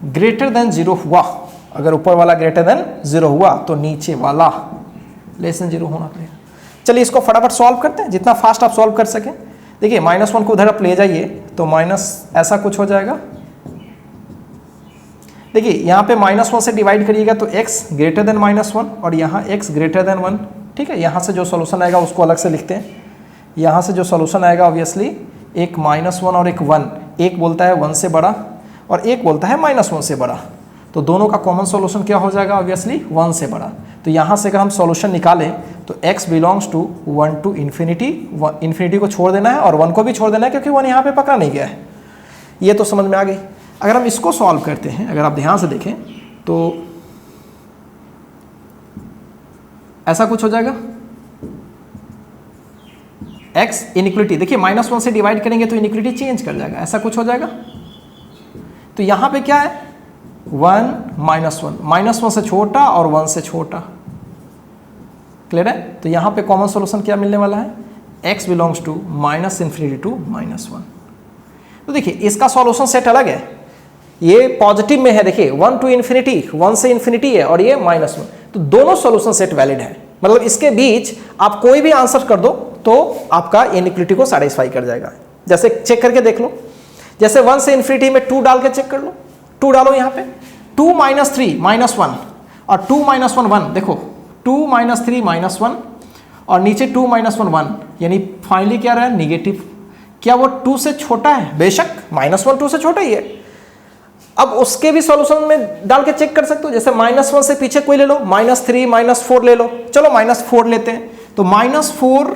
ग्रेटर देन जीरो हुआ, अगर ऊपर वाला ग्रेटर देन जीरो हुआ तो नीचे वाला लेस देन जीरो होना पड़ेगा। चलिए इसको फटाफट सॉल्व करते हैं, जितना फास्ट आप सॉल्व कर सकें। देखिए -1 को उधर आप ले जाइए तो माइनस ऐसा कुछ हो जाएगा। देखिए यहां पे -1 से डिवाइड करिएगा तो x ग्रेटर देन -1 और यहां x ग्रेटर देन 1, ठीक है। यहां से जो सॉल्यूशन आएगा उसको अलग से लिखते हैं। यहां से जो सॉल्यूशन आएगा ऑब्वियसली एक -1 और एक 1, एक बोलता है 1 से बड़ा और एक बोलता है -1 से बड़ा, तो दोनों का कॉमन सॉल्यूशन क्या हो जाएगा, ऑब्वियसली 1 से बड़ा। तो यहां से अगर हम सॉल्यूशन निकालें तो x belongs to 1 to infinity, infinity को छोड़ देना है और 1 को भी छोड़ देना है क्योंकि 1 यहां पे पकड़ा नहीं गया है। ये तो समझ में आ गई। अगर हम इसको सॉल्व करते हैं, अगर आप ध्यान से देखें तो ऐसा कुछ हो जाएगा, x इनइक्वलिटी, देखिए -1 से डिवाइड करेंगे तो इनइक्वलिटी चेंज कर जाएगा, ऐसा कुछ हो जाएगा। तो यहां पे क्या है, 1 -1 से छोटा और 1 से छोटा, क्लियर है। तो यहां पे कॉमन सॉल्यूशन क्या मिलने वाला है, x बिलोंग्स टू -∞ टू -1। तो देखिए इसका सॉल्यूशन सेट अलग है, ये पॉजिटिव में है, देखिए 1 टू इन्फिनिटी, 1 से इन्फिनिटी है और ये -1, तो दोनों सॉल्यूशन सेट वैलिड है। मतलब इसके बीच आप कोई भी आंसर कर दो तो आपका इनइक्वलिटी को सैटिस्फाई कर जाएगा। जैसे चेक करके देख लो, जैसे 1 से इन्फिनिटी में 2 डाल के चेक कर लो, 2 डालो यहाँ पे, 2 - 3 -1 और 2 - 1 1, देखो 2 - 3 -1 और नीचे 2 - 1 1, यानी फाइनली क्या रहा है, निगेटिव। क्या वो 2 से छोटा है? बेशक -1 2 से छोटा ही है। अब उसके भी सॉल्यूशन में डाल के चेक कर सकते हो, जैसे -1 से पीछे कोई ले लो, -3 -4 ले लो, चलो -4 लेते हैं, तो -4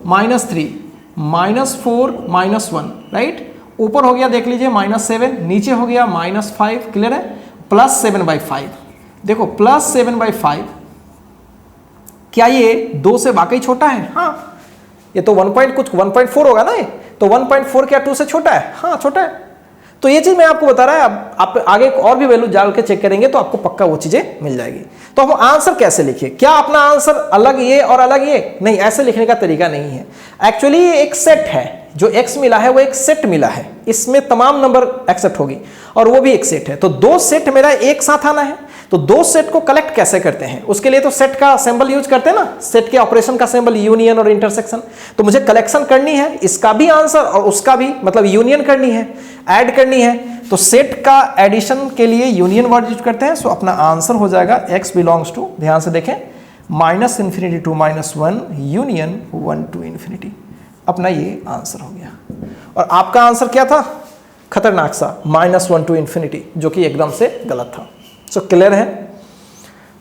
-3 -4 -1, राइट, ऊपर हो गया देख लीजिए -7, नीचे हो गया -5, क्लियर है, +7/5, देखो +7/5, क्या ये 2 से वाकई छोटा है? हाँ, ये तो 1.4 होगा ना, ये तो 1.4 क्या 2 से छोटा है? हाँ छोटा है। तो ये चीज मैं आपको बता रहा है, अब आप आगे और भी वैल्यू डाल के चेक करेंगे तो आपको पक्का वो चीजें मिल जाएगी। तो हम आंसर कैसे लिखे? क्या अपना आंसर अलग ये और अलग ये? नहीं, ऐसे लिखने का तरीका नहीं है। एक्चुअली ये एक सेट है, जो x मिला है वो एक सेट मिला है, इसमें तमाम नंबर एक्सेप्ट होगी और वो भी एक सेट है, तो 2 सेट मेरा एक साथ आना है। तो 2 सेट को कलेक्ट कैसे करते हैं? उसके लिए तो सेट का सिंबल यूज करते हैं ना, सेट के ऑपरेशन का सिंबल यूनियन और इंटरसेक्शन। तो मुझे कलेक्शन करनी है, इसका भी आंसर और उसका भी, मतलब यूनियन करनी है, ऐड करनी है। तो सेट का एडिशन के लिए यूनियन वर्ड यूज करते हैं। सो अपना आंसर हो जाएगा x बिलोंग्स टू, ध्यान से देखें, -∞ to -1 यूनियन 1 to ∞। अपना ये आंसर हो गया। और आपका आंसर क्या था? खतरनाक सा -1 to ∞, जो कि एकदम से गलत था। सो क्लियर है?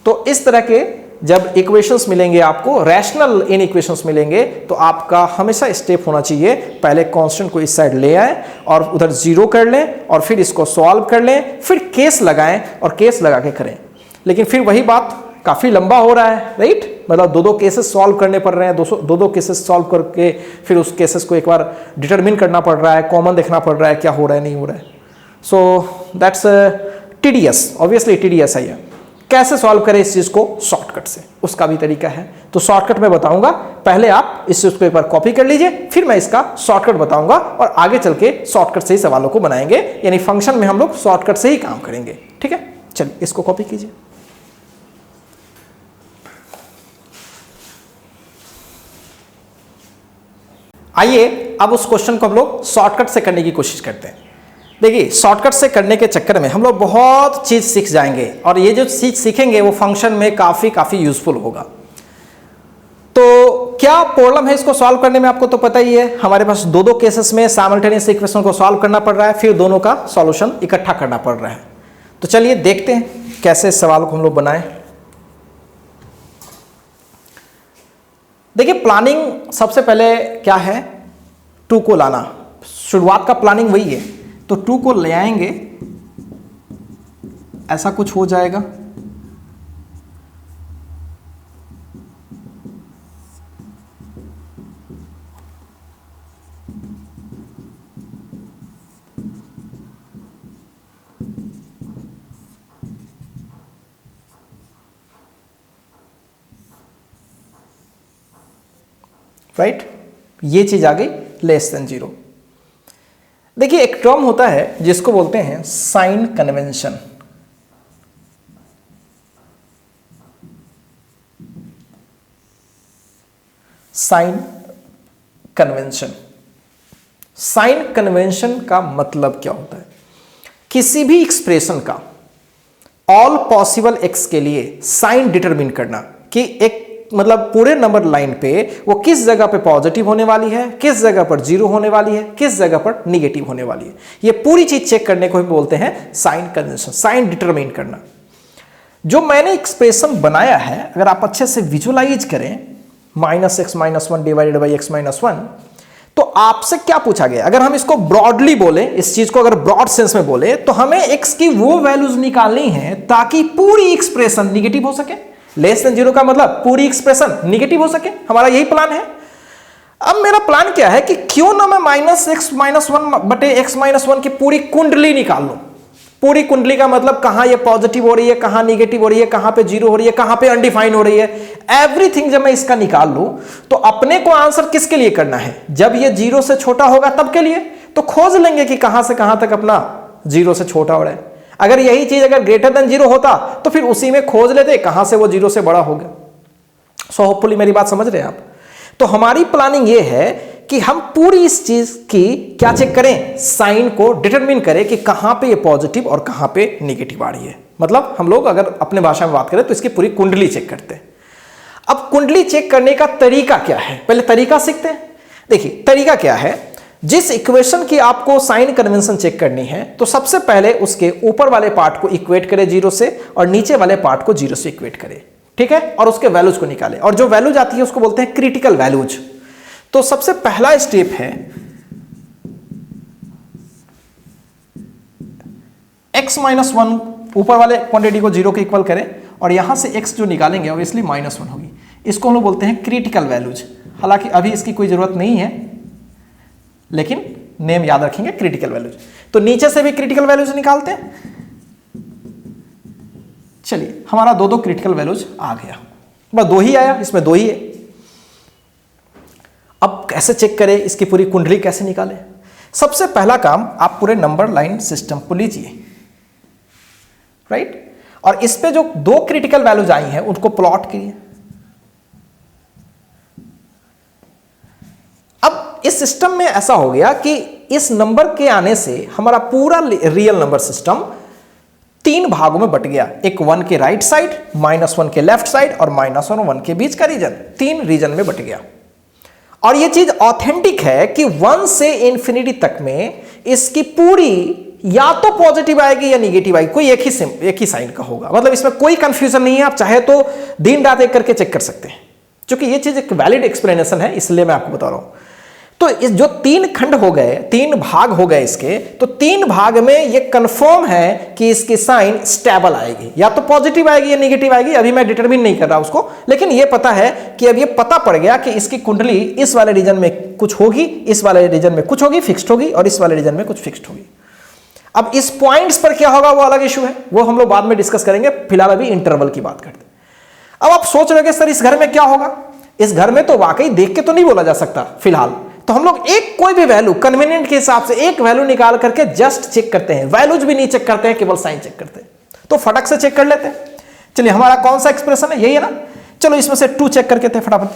तो इस तरह के जब इक्वेशंस मिलेंगे आपको, रैशनल इन इक्वेशंस मिलेंगे, तो आपका हमेशा स्टेप होना चाहिए, पहले कांस्टेंट को इस साइड ले आए और उधर 0 कर लें और फिर इसको सॉल्व कर लें, फिर केस लगाएं और केस लगा के करें। लेकिन फिर वही बात, काफी लंबा हो रहा है, राइट, मतलब 2-2 केसेस सॉल्व करने पड़ रहे हैं, 2-2 केसेस सॉल्व करके फिर उस केसेस को एक बार डिटरमिन करना पड़ रहा है, कॉमन देखना पड़ रहा है क्या हो रहा है नहीं हो रहा है। So that's tedious, obviously tedious है ये। कैसे सॉल्व करें इस चीज को? शॉर्टकट से, उसका भी तरीका है। तो शॉर्टकट मैं बताऊंगा, पहले आप इस चीज को एक बार कॉपी कर लीजिए, फिर मैं इसका शॉर्टकट बताऊंगा और आगे चल के शॉर्टकट से ही सवालों को बनाएंगे, यानी फंक्शन में हम लोग शॉर्टकट से ही काम करेंगे। ठीक है, चलिए इसको कॉपी कीजिए। आइए अब उस क्वेश्चन को हम लोग शॉर्टकट से करने की कोशिश करते हैं। देखिए, शॉर्टकट से करने के चक्कर में हम लोग बहुत चीज सीख जाएंगे और ये जो चीज सीखेंगे वो फंक्शन में काफी यूजफुल होगा। तो क्या प्रॉब्लम है इसको सॉल्व करने में? आपको तो पता ही है, हमारे पास 2-2 केसेस में साइमल्टेनियस इक्वेशन को सॉल्व करना पड़ रहा है, फिर दोनों का सॉल्यूशन इकट्ठा करना पड़ रहा है। तो चलिए देखते हैं कैसे इस सवाल को हम लोग बनाएं। देखिए, प्लानिंग सबसे पहले क्या है, 2 को लाना, शुरुआत का प्लानिंग वही है। तो 2 को ले आएंगे, ऐसा कुछ हो जाएगा, राइट, ये चीज आ गई <0। देखिए, एक टर्म होता है जिसको बोलते हैं sign convention. Sign convention, sign convention का मतलब क्या होता है? किसी भी एक्सप्रेशन का ऑल पॉसिबल एक्स के लिए साइन डिटरमिन करना कि एक मतलब पूरे नंबर लाइन पे वो किस जगह पे पॉजिटिव होने वाली है, किस जगह पर 0 होने वाली है, किस जगह पर निगेटिव होने वाली है। ये पूरी चीज चेक करने को ही बोलते हैं साइन कन्वेंशन, साइन डिटरमिन करना। जो मैंने एक्सप्रेशन बनाया है, अगर आप अच्छे से विजुअलाइज करें, -x-1 डिवाइडेड बाई x-1, तो आपसे क्या पूछा गया? अगर हम इसको ब्रॉडली बोले, इस चीज को अगर ब्रॉड सेंस में बोले, तो हमें x की वो वैल्यूज निकालनी है ताकि पूरी एक्सप्रेशन निगेटिव हो सके। <0 का मतलब पूरी एक्सप्रेशन निगेटिव हो सके, हमारा यही प्लान है। अब मेरा प्लान क्या है कि क्यों ना मैं -x-1 बटे x-1 की पूरी कुंडली निकाल लूं। पूरी कुंडली का मतलब कहां ये पॉजिटिव हो रही है, कहां निगेटिव हो रही है, कहां पे 0 हो रही है, कहां पे अनडिफाइन हो रही है, एवरीथिंग जब मैं इसका निकाल लूं, तो अपने को आंसर किसके लिए करना है? जब ये 0 से छोटा होगा तब के लिए। तो खोज लेंगे कि कहां से कहां तक अपना 0 से छोटा हो रहा है। अगर यही चीज अगर >0 होता तो फिर उसी में खोज लेते कहां से वो 0 से बड़ा हो गया। सो होपफुली मेरी बात समझ रहे हैं आप। तो हमारी प्लानिंग ये है कि हम पूरी इस चीज की क्या चेक करें, साइन को डिटरमिन करें कि कहां पे ये पॉजिटिव और कहां पे नेगेटिव आ रही है। मतलब हम लोग अगर अपने भाषा में बात करें तो इसकी पूरी कुंडली चेक करते हैं। अब कुंडली चेक करने का तरीका क्या है, पहले तरीका सीखते हैं। देखिए, तरीका क्या है, जिस इक्वेशन की आपको साइन कन्वेंशन चेक करनी है तो सबसे पहले उसके ऊपर वाले पार्ट को इक्वेट करें 0 से और नीचे वाले पार्ट को 0 से इक्वेट करें, ठीक है, और उसके वैल्यूज को निकालें, और जो वैल्यूज आती है उसको बोलते हैं क्रिटिकल वैल्यूज। तो सबसे पहला स्टेप है x माइनस 1, ऊपर वाले क्वांटिटी को 0 के इक्वल करें और यहां से x जो निकालेंगे ऑब्वियसली -1 होगी। इसको हम लोग बोलते हैं क्रिटिकल वैल्यूज। हालांकि अभी इसकी कोई जरूरत नहीं है, लेकिन नेम याद रखेंगे क्रिटिकल वैल्यूज। तो नीचे से भी क्रिटिकल वैल्यूज निकालते हैं। चलिए, हमारा दो क्रिटिकल वैल्यूज आ गया, बस 2 ही आया, इसमें 2 ही है। अब कैसे चेक करें, इसकी पूरी कुंडली कैसे निकालें? सबसे पहला काम आप पूरे नंबर लाइन सिस्टम को लीजिए, राइट, और इस पे जो 2 क्रिटिकल वैल्यूज आई हैं उनको प्लॉट कीजिए। अब इस सिस्टम में ऐसा हो गया कि इस नंबर के आने से हमारा पूरा रियल नंबर सिस्टम 3 भागों में बट गया। एक 1 के राइट साइड, -1 के लेफ्ट साइड और -1 और 1 के बीच का रीजन, 3 रीजन में बट गया। और यह चीज ऑथेंटिक है कि 1 से इंफिनिटी तक में इसकी पूरी या तो पॉजिटिव आएगी या निगेटिव आएगी, कोई एक ही साइन का होगा। मतलब इसमें कोई कंफ्यूजन नहीं है, आप चाहे तो दिन रात एक करके चेक कर सकते हैं। क्योंकि ये चीज एक वैलिड एक्सप्लेनेशन है, इसलिए मैं आपको बता रहा हूं। तो इस जो 3 खंड हो गए, 3 भाग हो गए इसके, तो 3 भाग में ये कंफर्म है कि इसकी साइन स्टेबल आएगी, या तो पॉजिटिव आएगी या नेगेटिव आएगी। अभी मैं डिटरमिन नहीं कर रहा उसको, लेकिन ये पता है कि अब ये पता पड़ गया कि इसकी कुंडली इस वाले रीजन में कुछ होगी, इस वाले रीजन में कुछ होगी फिक्स्ड होगी, और इस वाले रीजन में कुछ फिक्स्ड होगी। अब इस पॉइंट्स पर क्या होगा वो अलग इशू है, वो हम लोग बाद में डिस्कस करेंगे। फिलहाल अभी इंटरवल की बात करते हैं। अब आप सोच रहे हो सर इस घर में क्या होगा? इस घर में तो वाकई देख के तो नहीं बोला जा सकता फिलहाल, तो हम लोग एक कोई भी वैल्यू कन्वीनियंट के हिसाब से एक वैल्यू निकाल करके जस्ट चेक करते हैं। वैल्यूज भी नहीं चेक करते हैं, केवल साइन चेक करते हैं। तो फटक से चेक कर लेते हैं। चलिए, हमारा कौन सा एक्सप्रेशन है? यही है ना। चलो इसमें से 2 चेक करके थे फटाफट।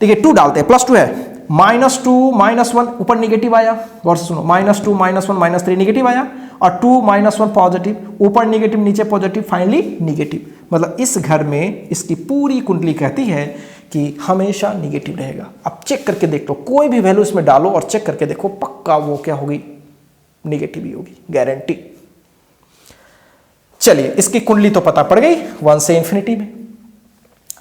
देखिए 2 डालते हैं, +2 है, -2 -1 ऊपर निगेटिव आया, गौर से सुनो, -2 -1 -3 निगेटिव आया, और 2 -1 पॉजिटिव, ऊपर निगेटिव नीचे पॉजिटिव, फाइनली निगेटिव। मतलब इस घर में इसकी पूरी कुंडली कहती है कि हमेशा निगेटिव रहेगा। अब चेक करके देख लो, कोई भी वैल्यू इसमें डालो और चेक करके देखो, पक्का वो क्या होगी? निगेटिव ही होगी, गारंटी। चलिए, इसकी कुंडली तो पता पड़ गई 1 से इंफिनिटी में।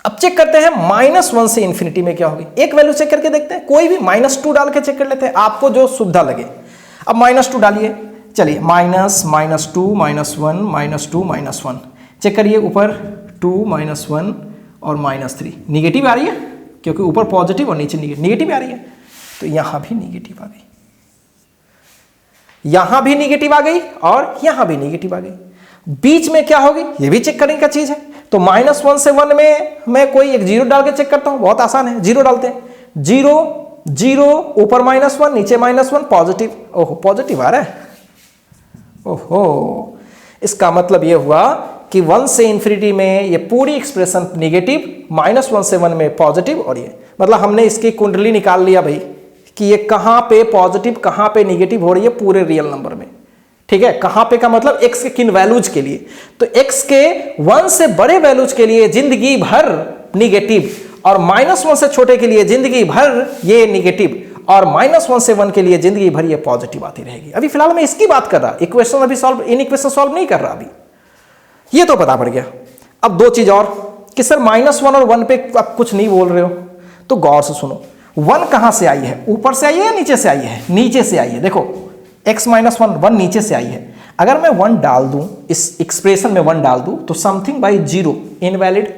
अब चेक करते हैं -1 से इंफिनिटी में क्या होगी। एक वैल्यू चेक करके देखते हैं, कोई भी -2 डाल के चेक कर लेते हैं, आपको जो सुविधा लगे। अब -2 डालिए। चलिए, -2 -1 -2 -1 चेक करिए, ऊपर 2 -1 और -3 निगेटिव आ रही है, क्योंकि ऊपर पॉजिटिव और नीचे निगेटिव आ रही है। तो यहां भी निगेटिव आ गई, यहां भी निगेटिव आ गई, और यहां भी निगेटिव आ गई। बीच में क्या होगी ये भी चेक करने का चीज है। तो -1 से 1 में मैं कोई एक 0 डाल के चेक करता हूं, बहुत आसान है। 0 डालते हैं, 0 0 ऊपर -1 नीचे -1 पॉजिटिव। ओहो, पॉजिटिव आ रहा है। ओहो, इसका मतलब यह हुआ कि 1 से इंफिनिटी में ये पूरी एक्सप्रेशन निगेटिव, -1 से 1 में पॉजिटिव, और ये मतलब हमने इसकी कुंडली निकाल लिया भाई कि ये कहां पे पॉजिटिव कहां पे निगेटिव हो रही है पूरे रियल नंबर में। ठीक है, कहां पे का मतलब x के किन वैल्यूज के लिए? तो x के 1 से बड़े वैल्यूज के लिए जिंदगी भर निगेटिव, और -1 से छोटे के लिए जिंदगी भर ये निगेटिव, और -1 से 1 के लिए जिंदगी भर ये पॉजिटिव आती रहेगी। अभी फिलहाल मैं इसकी बात कर रहा, इक्वेशन अभी सॉल्व, इन इक्वेशन सॉल्व नहीं कर रहा अभी। ये तो पता पड़ गया। अब 2 चीज और कि सर -1 और 1 पे आप कुछ नहीं बोल रहे हो, तो गौर से सुनो। 1 कहां से आई है? ऊपर से आई है या नीचे से आई है? नीचे से आई है। देखो x -1 1 नीचे से आई है। अगर मैं 1 डाल दूं, इस एक्सप्रेशन में 1 डाल दूं, तो समथिंग बाई 0 इनवैलिड।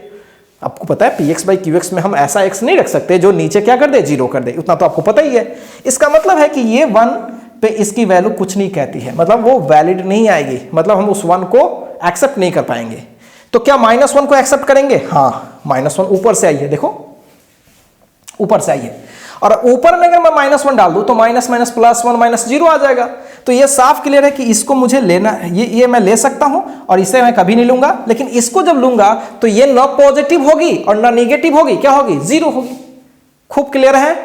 आपको पता है px बाई qx में हम ऐसा x नहीं रख सकते जो नीचे क्या कर दे, 0 कर दे, उतना तो आपको पता ही है। इसका मतलब है कि ये 1 पे इसकी वैल्यू कुछ नहीं कहती है, मतलब वो वैलिड नहीं आएगी, मतलब हम उस 1 को एक्सेप्ट नहीं कर पाएंगे। तो क्या -1 को एक्सेप्ट करेंगे? हाँ, -1 ऊपर से आई है, देखो ऊपर से आई है, और ऊपर में अगर मैं -1 डाल दूं तो माइनस माइनस +1 -0 आ जाएगा। तो ये साफ क्लियर है कि इसको मुझे लेना, ये मैं ले सकता हूं, और इसे मैं कभी नहीं लूंगा। लेकिन इसको जब लूंगा तो ये न पॉजिटिव होगी और न निगेटिव होगी, क्या होगी? 0 होगी। खूब क्लियर है।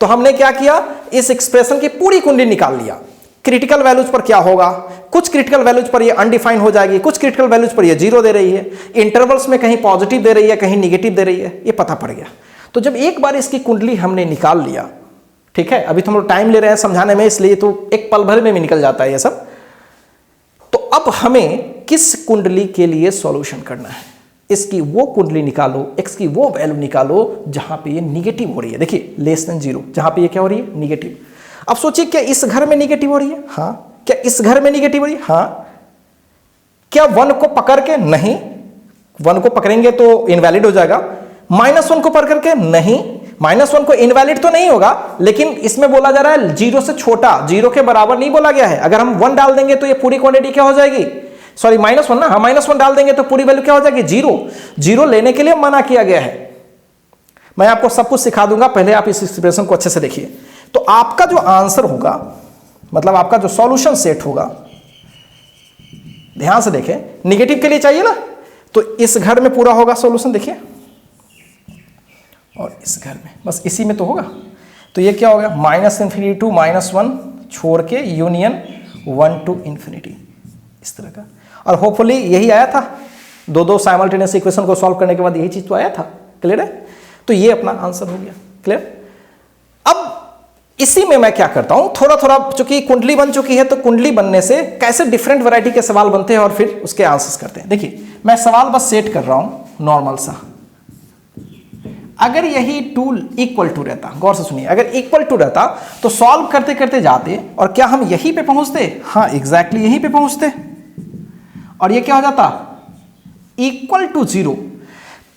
तो हमने क्या किया, इस एक्सप्रेशन की पूरी कुंडली निकाल लिया। क्रिटिकल वैल्यूज पर क्या होगा, कुछ क्रिटिकल वैल्यूज पर ये अनडिफाइंड हो जाएगी, कुछ क्रिटिकल वैल्यूज पर ये 0 दे रही है, इंटरवल्स में कहीं पॉजिटिव दे रही है कहीं निगेटिव दे रही है, ये पता पड़ गया। तो जब एक बार इसकी कुंडली हमने निकाल लिया ठीक है, अभी तो हम लोग टाइम ले रहे हैं समझाने में, इसलिए तो एक पल भर में भी निकल जाता है ये सब। तो अब हमें किस कुंडली के लिए सॉल्यूशन करना है, इसकी वो कुंडली निकालो, x की वो वैल्यू निकालो जहां पे ये निगेटिव हो रही है। देखिए लेस देन 0, जहां पे ये क्या हो रही है, निगेटिव। अब सोचिए क्या इस घर में निगेटिव हो रही है, हाँ। क्या इस घर में निगेटिव हो रही है, हाँ। क्या 1 को पकड़ के, नहीं, 1 को पकड़ेंगे तो इनवैलिड हो जाएगा। -1 को पकड़ करके, नहीं, -1 को इनवैलिड तो नहीं होगा, लेकिन इसमें बोला जा रहा है 0 से छोटा, 0 के बराबर नहीं बोला गया है। अगर हम 1 डाल देंगे तो ये पूरी क्वांटिटी क्या हो जाएगी, सॉरी -1 ना, हाँ -1 डाल देंगे तो पूरी वैल्यू क्या हो जाएगी, 0। 0 लेने के लिए मना किया गया है। मैं आपको सब कुछ सिखा दूंगा, पहले आप इस एक्सप्रेशन को अच्छे से देखिए। तो आपका जो आंसर होगा, मतलब आपका जो सॉल्यूशन सेट होगा, ध्यान से देखें, निगेटिव के लिए चाहिए ना, तो इस घर में पूरा होगा सॉल्यूशन, देखिए, और इस घर में बस इसी में तो होगा। तो ये क्या हो गया, -∞ टू -1 छोड़ के यूनियन 1 टू इन्फिनिटी, इस तरह का। और होपफुली यही आया था, दो साइमल्टेनियस इक्वेशन को सॉल्व करने के बाद यही चीज तो आया था। क्लियर है, तो ये अपना आंसर हो गया। क्लियर। अब इसी में मैं क्या करता हूं, थोड़ा थोड़ा, चूंकि कुंडली बन चुकी है तो कुंडली बनने से कैसे डिफरेंट वैरायटी के सवाल बनते हैं और फिर उसके आंसर्स करते हैं। देखिए मैं सवाल बस सेट कर रहा हूं नॉर्मल सा। अगर यही 2 इक्वल टू रहता, गौर से सुनिए, अगर इक्वल टू रहता तो सॉल्व करते करते जाते और क्या हम यहीं पे पहुंचते, हाँ एग्जैक्टली यहीं पे पहुंचते, और ये क्या हो जाता, इक्वल टू 0।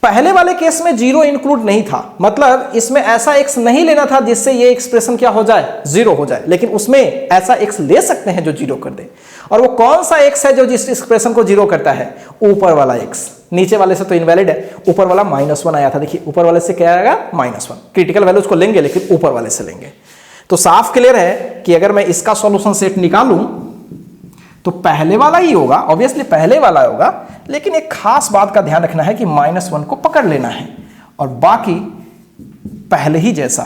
पहले वाले केस में 0 इंक्लूड नहीं था, मतलब इसमें ऐसा x नहीं लेना था जिससे ये एक्सप्रेशन क्या हो जाए, 0 हो जाए, लेकिन उसमें ऐसा x ले सकते हैं जो 0 कर दे। और वो कौन सा x है जो जिस एक्सप्रेशन को 0 करता है, ऊपर वाला x। नीचे वाले से तो इनवैलिड है, ऊपर वाला -1 आया था, देखिए ऊपर वाले से क्या आएगा, -1। क्रिटिकल वैल्यूज को लेंगे लेकिन ऊपर वाले से लेंगे। तो साफ क्लियर है कि अगर मैं इसका सॉल्यूशन सेट निकालूं तो पहले वाला ही होगा, ऑब्वियसली पहले वाला होगा, लेकिन एक खास बात का ध्यान रखना है कि -1 को पकड़ लेना है और बाकी पहले ही जैसा,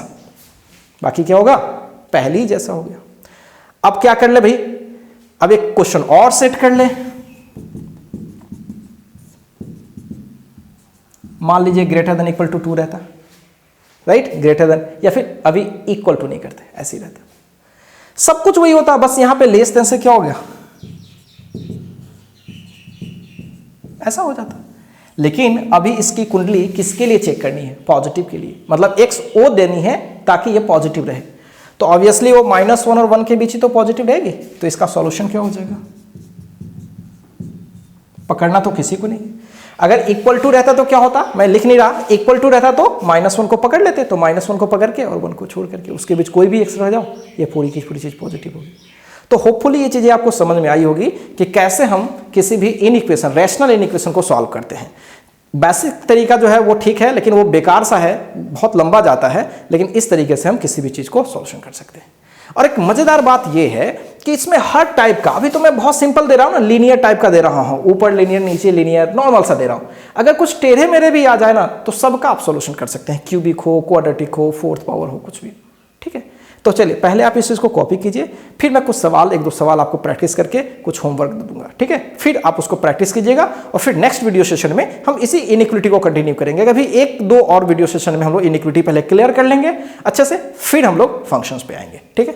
बाकी क्या होगा, पहले ही जैसा हो गया। अब क्या कर ले भाई, अब एक क्वेश्चन और सेट कर ले। मान लीजिए ग्रेटर देन इक्वल टू 2 रहता, राइट, ग्रेटर देन, या फिर अभी इक्वल टू नहीं करते, ऐसे ही रहता, सब कुछ वही होता, बस यहां पे लेस देन से क्या हो गया, ऐसा हो जाता। लेकिन अभी इसकी कुंडली किसके लिए चेक करनी है, पॉजिटिव के लिए, मतलब x o देनी है ताकि ये पॉजिटिव रहे। तो ऑब्वियसली वो -1 और 1 के बीच ही तो पॉजिटिव रहेगी, तो इसका सॉल्यूशन क्या हो जाएगा, पकड़ना तो किसी को नहीं। अगर इक्वल टू रहता तो क्या होता, मैं लिख नहीं रहा, इक्वल टू रहता तो -1 को पकड़ लेते, तो -1 को पकड़ के और 1 को छोड़ करके उसके बीच कोई भी x रह जाओ, ये पूरी की पूरी चीज पॉजिटिव होगी। तो होपफुली ये चीजें आपको समझ में आई होगी कि कैसे हम किसी भी इनइक्वेशन, रैशनल इनइक्वेशन को सॉल्व करते हैं। बेसिक तरीका जो है वो ठीक है, लेकिन वो बेकार सा है, बहुत लंबा जाता है, लेकिन इस तरीके से हम किसी भी चीज को सॉल्यूशन कर सकते हैं। और एक मजेदार बात ये है कि इसमें हर टाइप का, अभी तो मैं बहुत सिंपल दे रहा हूं ना, लीनियर टाइप का दे रहा हूं, ऊपर लीनियर नीचे लीनियर, नॉर्मल सा दे रहा हूं। अगर कुछ टेढ़े मेढ़े भी आ जाए ना तो सबका आप सॉल्यूशन कर सकते हैं, क्यूबिक हो, क्वाड्रेटिक हो, फोर्थ पावर हो, कुछ भी। ठीक है, तो चलिए पहले आप इस चीज को कॉपी कीजिए, फिर मैं कुछ सवाल, 1-2 सवाल आपको प्रैक्टिस करके कुछ होमवर्क दे दूंगा। ठीक है, फिर आप उसको प्रैक्टिस कीजिएगा और फिर नेक्स्ट वीडियो सेशन में हम इसी इनइक्विटी को कंटिन्यू करेंगे। अभी 1-2 और वीडियो सेशन में हम लोग इनइक्विटी पहले क्लियर कर लेंगे अच्छे से, फिर हम लोग फंक्शंस पे आएंगे। ठीक है।